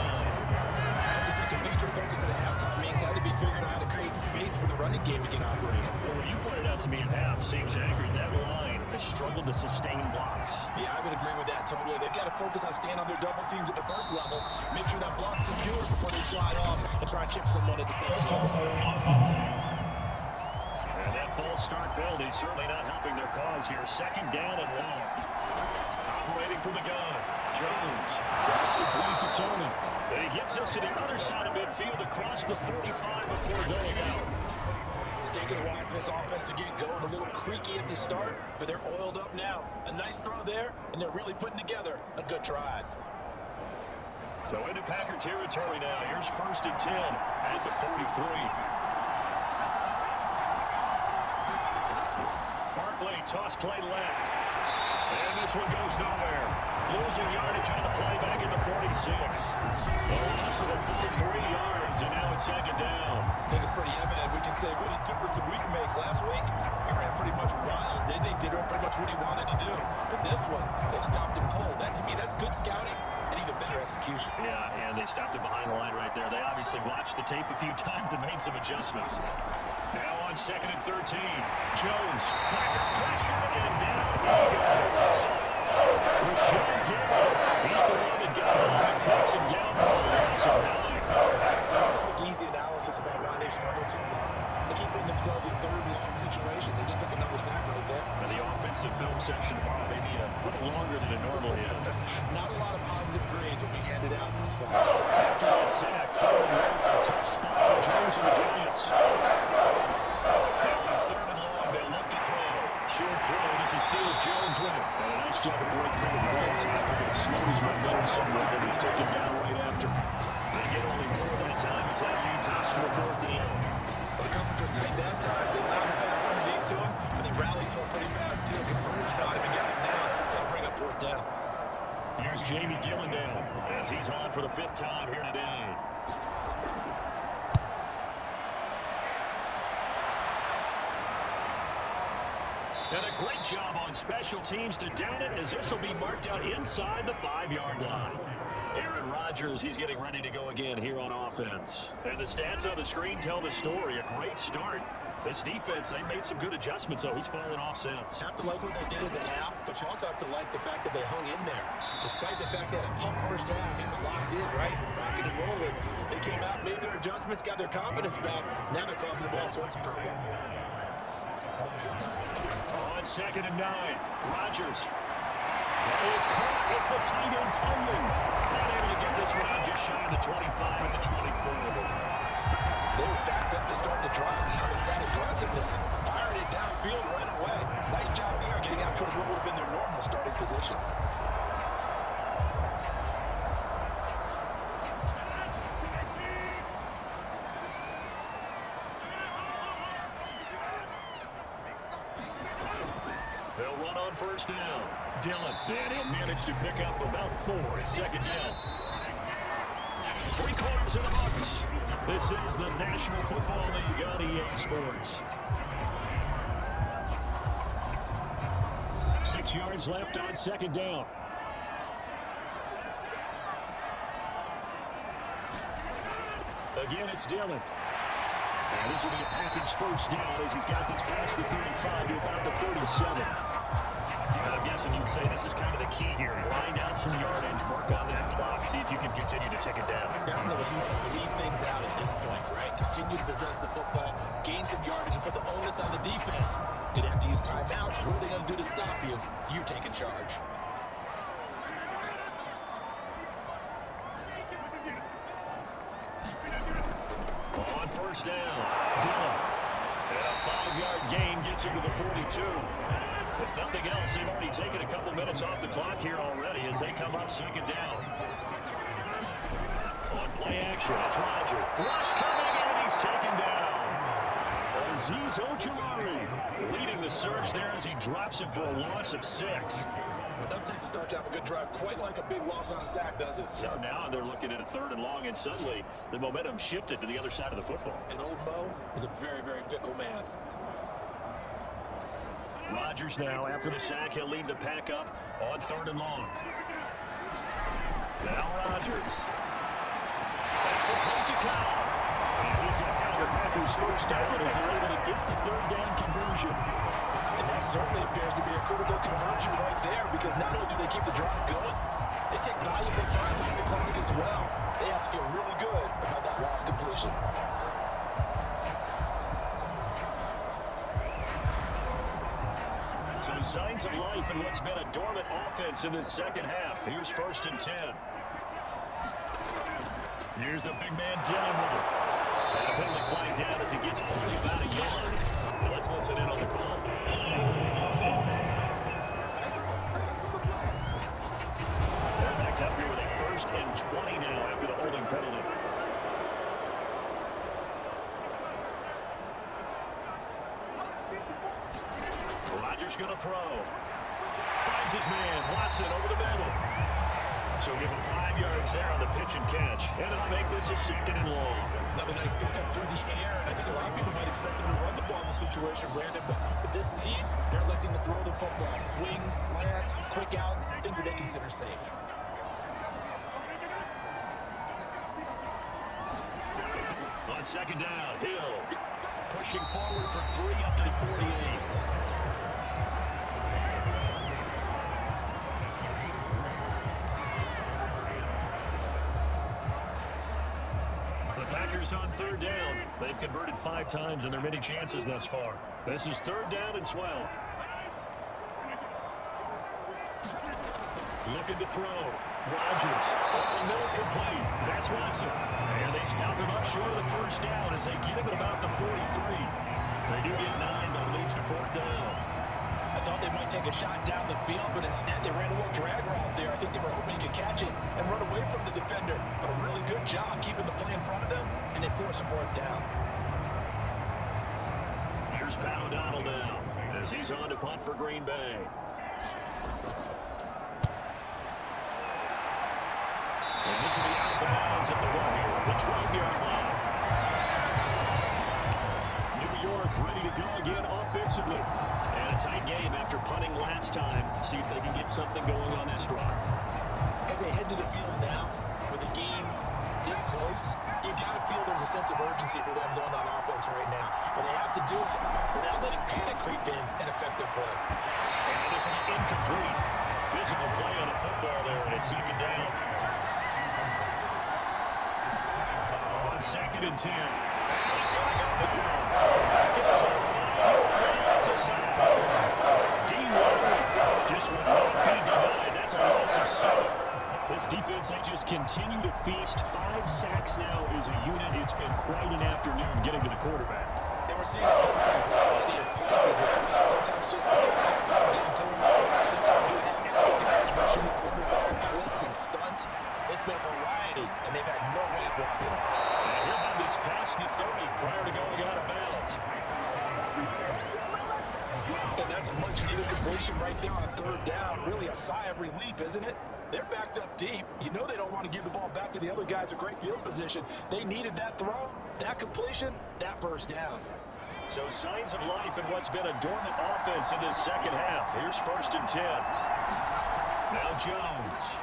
Speaker 3: exciting game to get operating.
Speaker 2: Well, you pointed out to me at half, seems accurate. That line has struggled to sustain blocks.
Speaker 3: Yeah, I would agree with that totally. They've got to focus on staying on their double teams at the first level, make sure that block's secure before they slide off and try and chip someone at the second level.
Speaker 2: And that false start penalty certainly not helping their cause here. Second down and long. Operating from the gun, Jones. That's complete to Tony. And he gets us to the other side of midfield across the 45 before going out.
Speaker 5: It's taken a while for this offense to get going. A little creaky at the start, but they're oiled up now. A nice throw there, and they're really putting together a good drive.
Speaker 2: So into Packer territory now. Here's 1st and 10 at the 43. Barkley, toss play left. And this one goes nowhere. Losing yardage on the play back at the 46. A loss of a full 3 yards, and now it's second down.
Speaker 3: I think it's pretty evident. We can say what a difference a week makes. Last week, he ran pretty much wild, didn't he? Did pretty much what he wanted to do. But this one, they stopped him cold. That, to me, that's good scouting and even better execution.
Speaker 2: Yeah, and they stopped him behind the line right there. They obviously watched the tape a few times and made some adjustments. Now on 2nd and 13. Jones, Packer pressure, and down he goes. Rashawn Gary, he's the one that got him and takes him down for the loss of 9.
Speaker 3: So a quick, easy analysis about why they struggled so far. They keep putting themselves in third and long situations. They just took another sack right there.
Speaker 2: And the offensive film section tomorrow may be a little longer than it normally is.
Speaker 3: Not a lot of positive grades will be handed out this far.
Speaker 2: After that sack, following a tough spot for Jones and the Giants. Now on 3rd and long, they'll look to throw. Short throw, this is Seals Jones with it. And a nice job to break through the ball. It slows momentum somewhat, and he's taken down right after. They get only 4 that time as that leads us to a 4th down.
Speaker 3: But the coverage was tight that time. They allowed the pass underneath to him, but they rallied to him pretty fast, too. Converged on him and got him down. That'll bring up 4th down.
Speaker 2: Here's Jamie Gillandale as he's on for the 5th time here today. And a great job on special teams to down it, as this will be marked out inside the 5-yard line. Aaron Rodgers, he's getting ready to go again here on offense. And the stats on the screen tell the story. A great start. This defense, they made some good adjustments, though. He's fallen off since.
Speaker 3: Have to like what they did in the half, but you also have to like the fact that they hung in there. Despite the fact they had a tough first half, he was locked in, right? Rocking and rolling. They came out, made their adjustments, got their confidence back. Now they're causing them all sorts of trouble.
Speaker 2: On 2nd and 9, Rodgers. Is caught. It's the tight end Tunyon. Not able to get this one out, just shy of the 25 at the 24.
Speaker 5: They were backed up to start the drive. Now with that aggressiveness, firing it downfield right away. Nice job there, getting out towards what would have been their normal starting position.
Speaker 2: They'll run on 1st down. Dillon, and he'll manage to pick up about 4 at 2nd down. 3 quarters in the books. This is the National Football League on EA Sports. 6 yards left on 2nd down. Again, it's Dillon. And this will be a Packers 1st down as he's got this past the 35 to about the 37. And I'm guessing you'd say this is kind of the key here. Grind out some yardage, work on that clock, see if you can continue to take it down.
Speaker 3: Definitely, you want to lead things out at this point, right? Continue to possess the football, gain some yardage, and put the onus on the defense. Did have to use timeouts. What are they going to do to stop you? You take in charge.
Speaker 2: On 1st down, Dillon. And a 5-yard gain gets him to the 42. If nothing else, they've already taken a couple minutes off the clock here already as they come up 2nd down. On play action, it's Roger. Rush coming, and he's taken down. Azeez Ojulari leading the surge there as he drops him for a loss of 6.
Speaker 3: Enough to start to have a good drive, quite like a big loss on a sack, does it?
Speaker 2: So now they're looking at a 3rd and long, and suddenly the momentum shifted to the other side of the football.
Speaker 3: And old Mo is a very, very fickle man.
Speaker 2: Rodgers now, after the sack, he'll lead the pack up on 3rd and long. Now Rodgers. That's complete to Kyle. And he's going to counter Packers Packers first down as they're able to get the third down conversion.
Speaker 5: And that certainly appears to be a critical conversion right there, because not only do they keep the drive going, they take valuable time on the clock as well. They have to feel really good about that last completion.
Speaker 2: So signs of life in what's been a dormant offense in this second half. Here's 1st and 10. Here's the big man Dillon with it. And a penalty flag down as he gets only about a yard. Well, let's listen in on the call. They're backed up here with a 1st and 20 now after the holding penalty. Rodgers going to throw. Finds his man, Watson, over the middle. So give him 5 yards there on the pitch and catch. And it'll make this a 2nd and long.
Speaker 3: Another nice pickup through the air, and I think a lot of people might expect them to run the ball in this situation, Brandon, but with this lead, they're electing to throw the football. Swings, slants, quick outs, things that they consider safe.
Speaker 2: On 2nd down, Hill pushing forward for 3 up to the 48. Packers on 3rd down. They've converted 5 times in their many chances thus far. This is 3rd down and 12. Looking to throw. Rodgers. Middle complete. That's Watson. And they stop him up short of the 1st down as they get him at about the 43. They do get 9, but it leads to 4th down.
Speaker 5: I thought they might take a shot down the field, but instead they ran a little drag route there. I think they were hoping he could catch it and run away from the defender. But a really good job keeping the play in front of them, and they force a 4th down.
Speaker 2: Here's Pat O'Donnell now as he's on to punt for Green Bay. And this will be out of bounds at the 1 here, the 12-yard line. New York ready to go again offensively. And a tight game after punting last time. See if they can get something going on this drive.
Speaker 3: As they head to the field now, with the game this close, you've got to feel there's a sense of urgency for them going on offense right now. But they have to do it without letting panic creep in and affect their play.
Speaker 2: And this will be incomplete. Physical play on the football there, and it's 2nd down. On 2nd and 10. He's going to go down. Back in his own 5. That's a sack. Dean Lowry just would not be denied. That's a loss of 7. This defense, they just continue to feast. 5 sacks now as a unit. It's been quite an afternoon getting to the quarterback.
Speaker 3: And we're seeing a variety of places as well. Sometimes just the guys up front getting to them. Other times you have extra guys rushing the quarterback with twists and stunts. It's been a variety, and they've had no way of blocking it.
Speaker 2: And he'll have this past the 30 prior to going out of bounds.
Speaker 5: And that's a much-needed completion right there on 3rd down. Really a sigh of relief, isn't it? They're backed up deep. You know they don't want to give the ball back to the other guys in great field position. They needed that throw, that completion, that 1st down.
Speaker 2: So signs of life in what's been a dormant offense in this second half. Here's 1st and 10. Now Jones.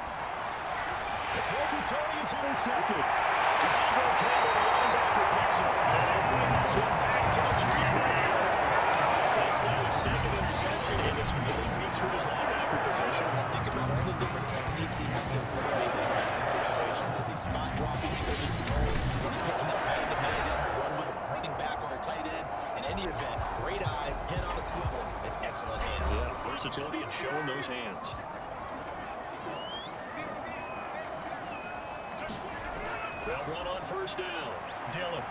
Speaker 2: The throw for Tony is intercepted. Devontae Campbell, the linebacker, picks it. And they'll bring this one back to the tree. That's now his 2nd interception in his really weeks for his linebacker position.
Speaker 3: Think about all the different techniques he has to employ in a passing situation. Is he spot dropping because he's zone? Is he picking up man-to-man? Is he on a run with a running back or a tight end? In any event, great eyes, head on a swivel, and excellent hands.
Speaker 2: Yeah, versatility and showing those hands. They'll run on 1st down. Dillon.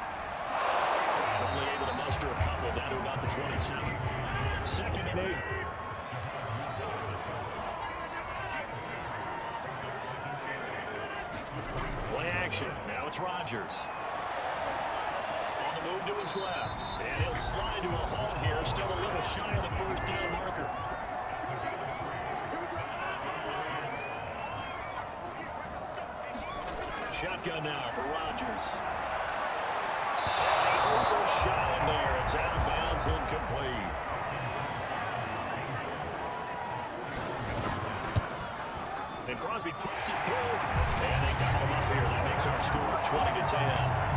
Speaker 2: Only able to muster a couple down to about the 27. 2nd and 8. Play action. Now it's Rodgers. On the move to his left. And he'll slide to a halt here. Still a little shy of the 1st down marker. Shotgun now for Rodgers. Overshot there. It's out of bounds, incomplete. And Crosby puts it through. And they double him up here. That makes our score 20-10.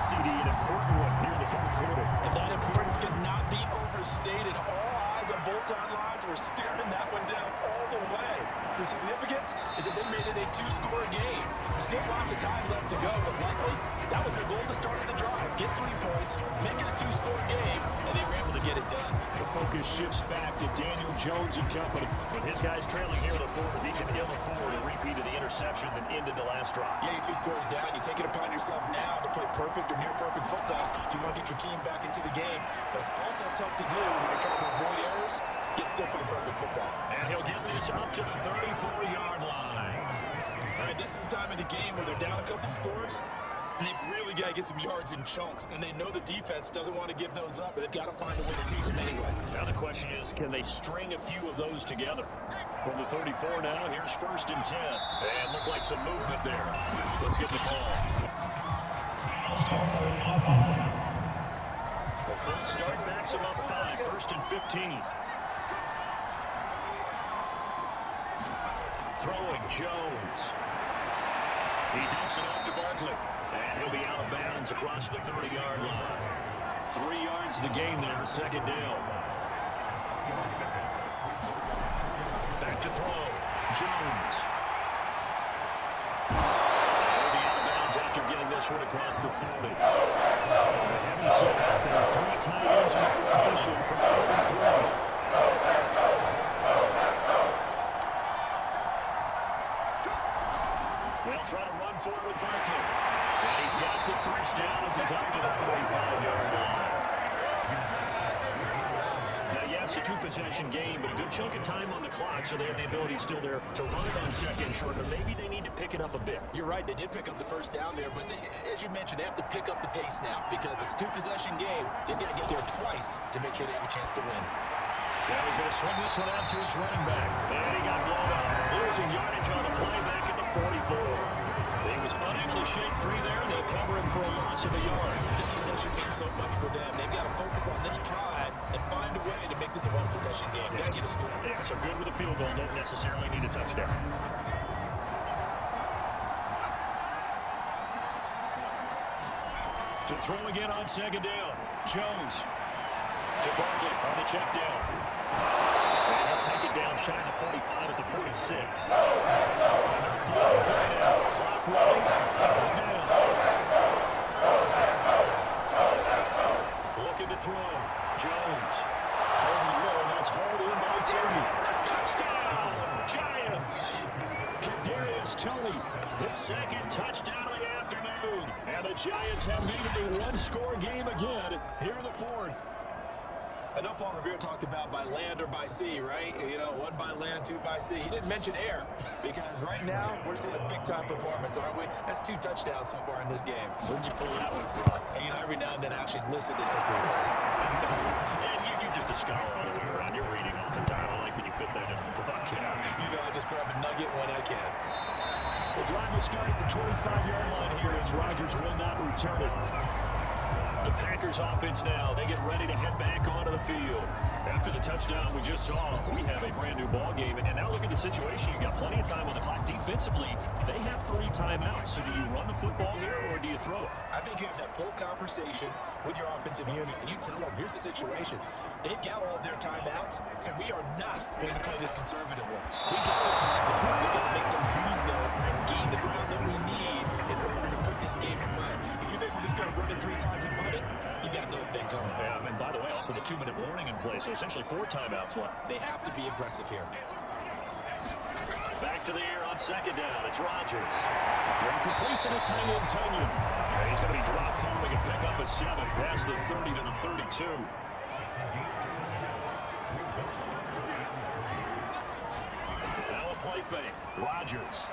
Speaker 2: CD, an important one here in the fourth quarter.
Speaker 5: And that importance cannot be overstated. All eyes on both sidelines were staring that one down all the way. The significance is that they made it a two-score game. Still lots of time left to go, but likely that was their goal at the start of the drive. Get 3 points, make it a two-score game, and they were able to get it done.
Speaker 2: The focus shifts back to Daniel Jones and company. With his guys trailing here in the fourth, he can ill afford a repeat of the interception that ended the last drive.
Speaker 5: Yeah, you're 2 scores down. You take it upon yourself now to play perfect or near-perfect football if you want to get your team back into the game. But it's also tough to do when you're trying to avoid errors, yet still play perfect football.
Speaker 2: And he'll get this up to the 34-yard line.
Speaker 5: All right, this is the time of the game where they're down a couple scores, and they've really got to get some yards in chunks, and they know the defense doesn't want to give those up, but they've got to find a way to take them anyway.
Speaker 2: Now the question is, can they string a few of those together? From the 34 now, here's 1st and 10. And look like some movement there. Let's get the call. The full start backs him up 5, 1st and 15. Throwing Jones. He dumps it off to Barkley. And he'll be out of bounds across the 30-yard line. 3 yards the gain there, 2nd down. Back to throw. Jones. He'll be out of bounds after getting this one across the 40. The heavy set out there. 3 tight ends in formation for 33. They'll try to run forward with Barkley. And he's got the 1st down as he's up to the 45-yard line. Now, yes, a 2-possession game, but a good chunk of time on the clock, so they have the ability still there to run it on 2nd and short, but maybe they need to pick it up a bit.
Speaker 5: You're right, they did pick up the 1st down there, but as you mentioned, they have to pick up the pace now because it's a 2-possession game. They've got to get there twice to make sure they have a chance to win.
Speaker 2: Now he's going to swing this one out to his running back. And he got blown up, losing yardage on the play back at the 44. He was unable to shake free there, and they'll cover him for a loss of a yard.
Speaker 5: This possession means so much for them. They've got to focus on this drive and find a way to make this a 1-possession game. Got to get a score.
Speaker 2: Yeah, so good with a field goal. Don't necessarily need a touchdown. To throw again on 2nd down. Jones to Barkley on the check down. And he'll take it down shy of the 45 at the 46. And they're flying play now. Clock running. 3rd down. Looking to throw. Jones. Over low, and that's hauled in by Tony. Touchdown, Giants. Kadarius Toney, his 2nd touchdown of the afternoon. And the Giants have made it a 1-score game again here in the 4th.
Speaker 5: I know Paul Revere talked about by land or by sea, right? You know, 1 by land, 2 by sea. He didn't mention air because right now we're seeing a big-time performance, aren't we? That's 2 touchdowns so far in this game.
Speaker 2: Where'd you pull that one from?
Speaker 5: And, you know, every now and then I actually listen to history class.
Speaker 2: And you're just a scholar all the way around. You're reading all the time. I like that you fit that into the book.
Speaker 5: Yeah, you know, I just grab a nugget when I can.
Speaker 2: The drive will start at the 25-yard line here as Rodgers will not return it. The Packers offense now, they get ready to head back onto the field. After the touchdown we just saw, we have a brand new ball game. And now look at the situation. You've got plenty of time on the clock. Defensively, they have 3 timeouts. So do you run the football here or do you throw it?
Speaker 5: I think you have that full conversation with your offensive unit, and you tell them, here's the situation. They've got all of their timeouts, so we are not going to play this conservatively. We got to time them. We got to make them use those and gain the ground that we need in order to put this game away. If you think we're just going to run it 3 times and punt it, you got another thing coming.
Speaker 2: Yeah, and by the way, also the 2-minute warning in place, so essentially 4 timeouts left.
Speaker 5: They have to be aggressive here.
Speaker 2: Back to the air on 2nd down. It's Rodgers. Throw completes and it's Henry Antonio. And he's going to be dropped following and pick up a 7 past the 30 to the 32. Now a play fake. Rodgers.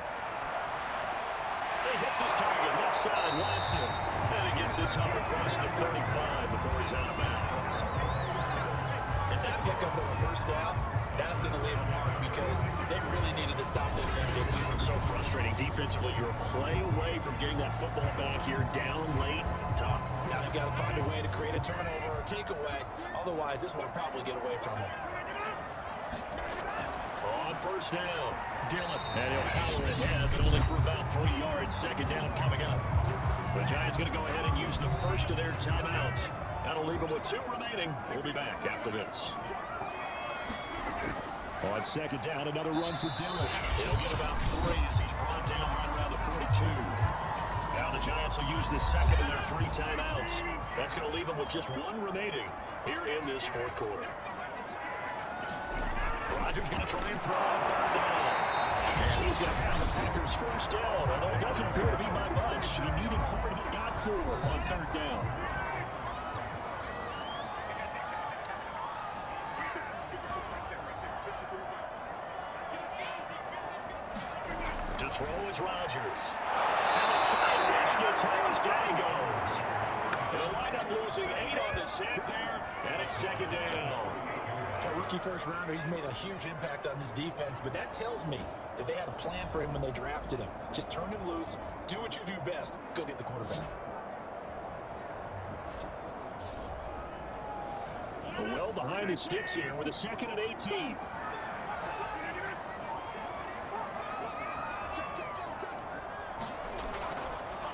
Speaker 2: He hits his target left side, Watson. And he gets this up across the 35 before he's out of bounds.
Speaker 5: And that pickup of a 1st down, that's going to leave a mark because they really needed to stop them there.
Speaker 2: So frustrating defensively. You're a play away from getting that football back here down late. Tough.
Speaker 5: Now they've got to find a way to create a turnover or a takeaway. Otherwise, this one will probably get away from them.
Speaker 2: On 1st down, Dillon. And he'll power ahead, but only for about 3 yards. 2nd down coming up. The Giants going to go ahead and use the first of their timeouts. That'll leave them with 2 remaining. We'll be back after this. On second down, another run for Dillon. He'll get about 3 as he's brought down right around the 42. Now the Giants will use the second of their 3 timeouts. That's going to leave them with just 1 remaining here in this fourth quarter. Rodgers going to try and throw on third down. And he's going to have the Packers first down, although it doesn't appear to be by much. He needed 4, he got 4 on third down. To throw is Rodgers. And the Giants gets high as down he goes. They'll wind up losing 8 on the sack there, and it's second down.
Speaker 5: For a rookie first rounder, he's made a huge impact on this defense, but that tells me that they had a plan for him when they drafted him. Just turn him loose, do what you do best, go get the quarterback.
Speaker 2: Well behind his sticks here with a 2nd and 18.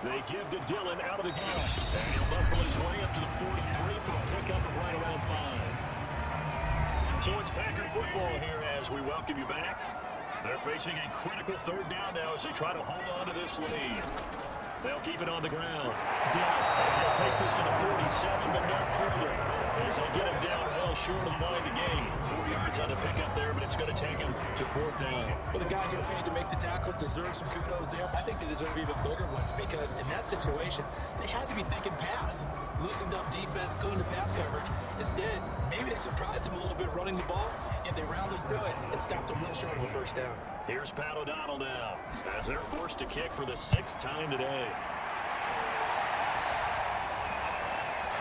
Speaker 2: They give to Dillon out of the gun. And he'll muscle his way up to the 43 for a pickup of right around 5. So it's Packer football here as we welcome you back. They're facing a critical third down now as they try to hold on to this lead. They'll keep it on the ground. Dillon will take this to the 47, but no further. As they get him down well short of the line to gain. 4 yards on the pickup there, but it's going to take him to 4th down.
Speaker 5: Well, the guys who are paid to make the tackles deserve some kudos there. I think they deserve even bigger ones because in that situation, they had to be thinking pass. Loosened up defense, going to pass coverage. Instead, maybe they surprised him a little bit running the ball, and they rounded to it and stopped him well short of a first down.
Speaker 2: Here's Pat O'Donnell now as they're forced to kick for the 6th time today.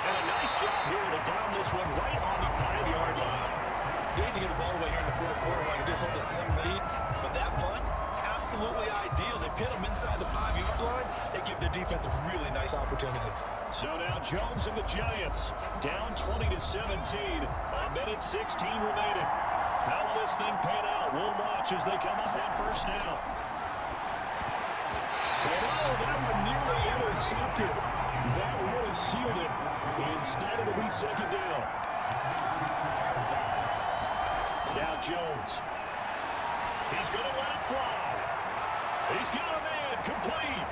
Speaker 2: And a nice job here to down this one right on the 5-yard line.
Speaker 5: You need to get the ball away here in the fourth quarter while you just hold a slim lead. But that punt, absolutely ideal. They pin them inside the 5-yard line. They give their defense a really nice opportunity.
Speaker 2: So now Jones and the Giants down 20-17. A minute 16 remaining. How will this thing pan out? We'll watch as they come up on first down. And oh, that one nearly intercepted. That would have sealed it. Instead, it'll be second down. Now Jones. He's going to let it fly. He's got a man complete.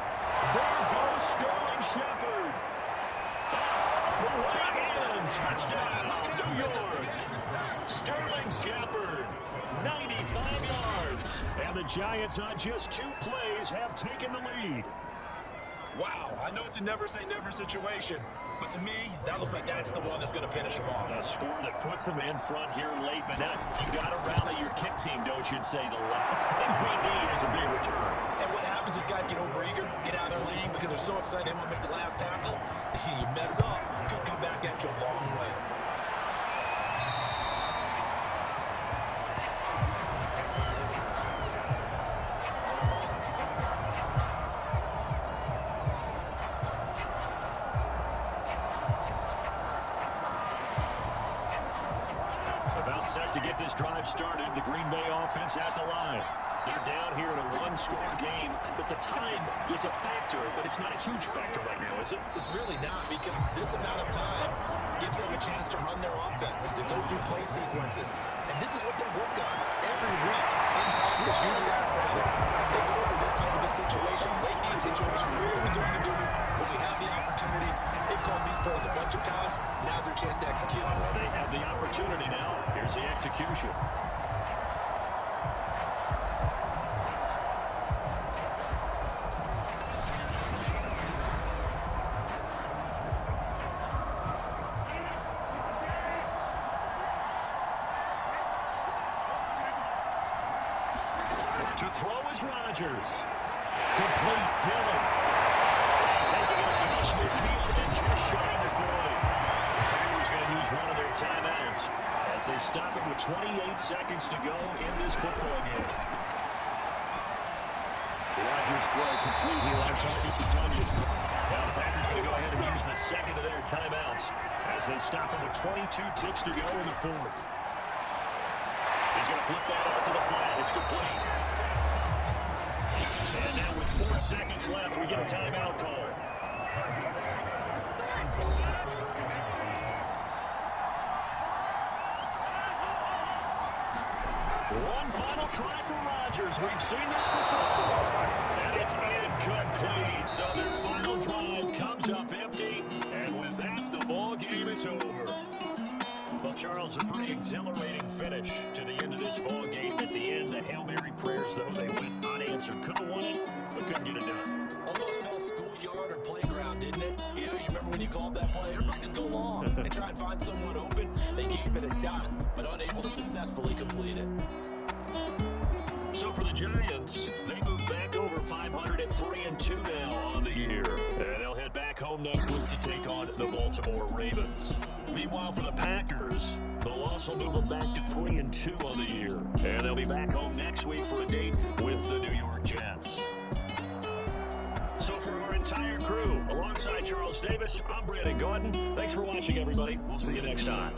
Speaker 2: There goes Sterling Shepard. Off the right end. Touchdown, New York. Sterling Shepard, 95 yards. And the Giants on just 2 plays have taken the lead.
Speaker 5: Wow, I know it's a never-say-never situation, but to me, that looks like that's the one that's going to finish them off.
Speaker 2: A score that puts them in front here late, but now you got to rally your kick team, don't you, and say the last thing we need is a big return.
Speaker 5: And what happens is guys get overeager, get out of their lane because they're so excited they want to make the last tackle. You mess up, could come back at you a long way.
Speaker 2: Set to get this drive started. The Green Bay offense at the line. They're down here in a 1-score game, but the time, it's a factor, but it's not a huge factor right now, is it?
Speaker 5: It's really not, because this amount of time gives them a chance to run their offense, to go through play sequences. And this is what they work on every week in practice, usually on Friday. They go over this type of a situation, late game situation. What are we going to do when we have the opportunity? They've called these plays a bunch of times. Now's their chance to execute.
Speaker 2: Well, they have the opportunity now. Here's the execution. To throw is Rodgers. Complete Dillon. Taking it across midfield and just shy of the 40. Packers going to use one of their timeouts as they stop it with 28 seconds to go in this football game. Rodgers throw complete here on target to Tonyan. Now the Packers going to go ahead and use the second of their timeouts as they stop it with 22 ticks to go in the fourth. He's going to flip that out to the flat. It's complete. And now with 4 seconds left, we get a timeout call. One final try for Rodgers. We've seen this before. And it's incomplete. So their final drive comes up empty. And with that, the ball game is over. Well, Charles, a pretty exhilarating finish to the end of this ball game. At the end, the Hail Mary prayers, though, they went unanswered. Could have won it, but couldn't get it done.
Speaker 3: Almost felt schoolyard or playground, didn't it? You remember when you called that play? Everybody just go long and try and find someone open. They gave it a shot, but unable to successfully complete it.
Speaker 2: So for the Giants, they move back over 500 at 3-2 now on the year. And they'll head back home next week to take on the Baltimore Ravens. Meanwhile, for the Packers, they'll also move them back to 3-2 on the year. And they'll be back home next week for a date with the New York Jets. So for our entire crew, alongside Charles Davis, I'm Brandon Gaudin. Thanks for watching, everybody. We'll see you next time.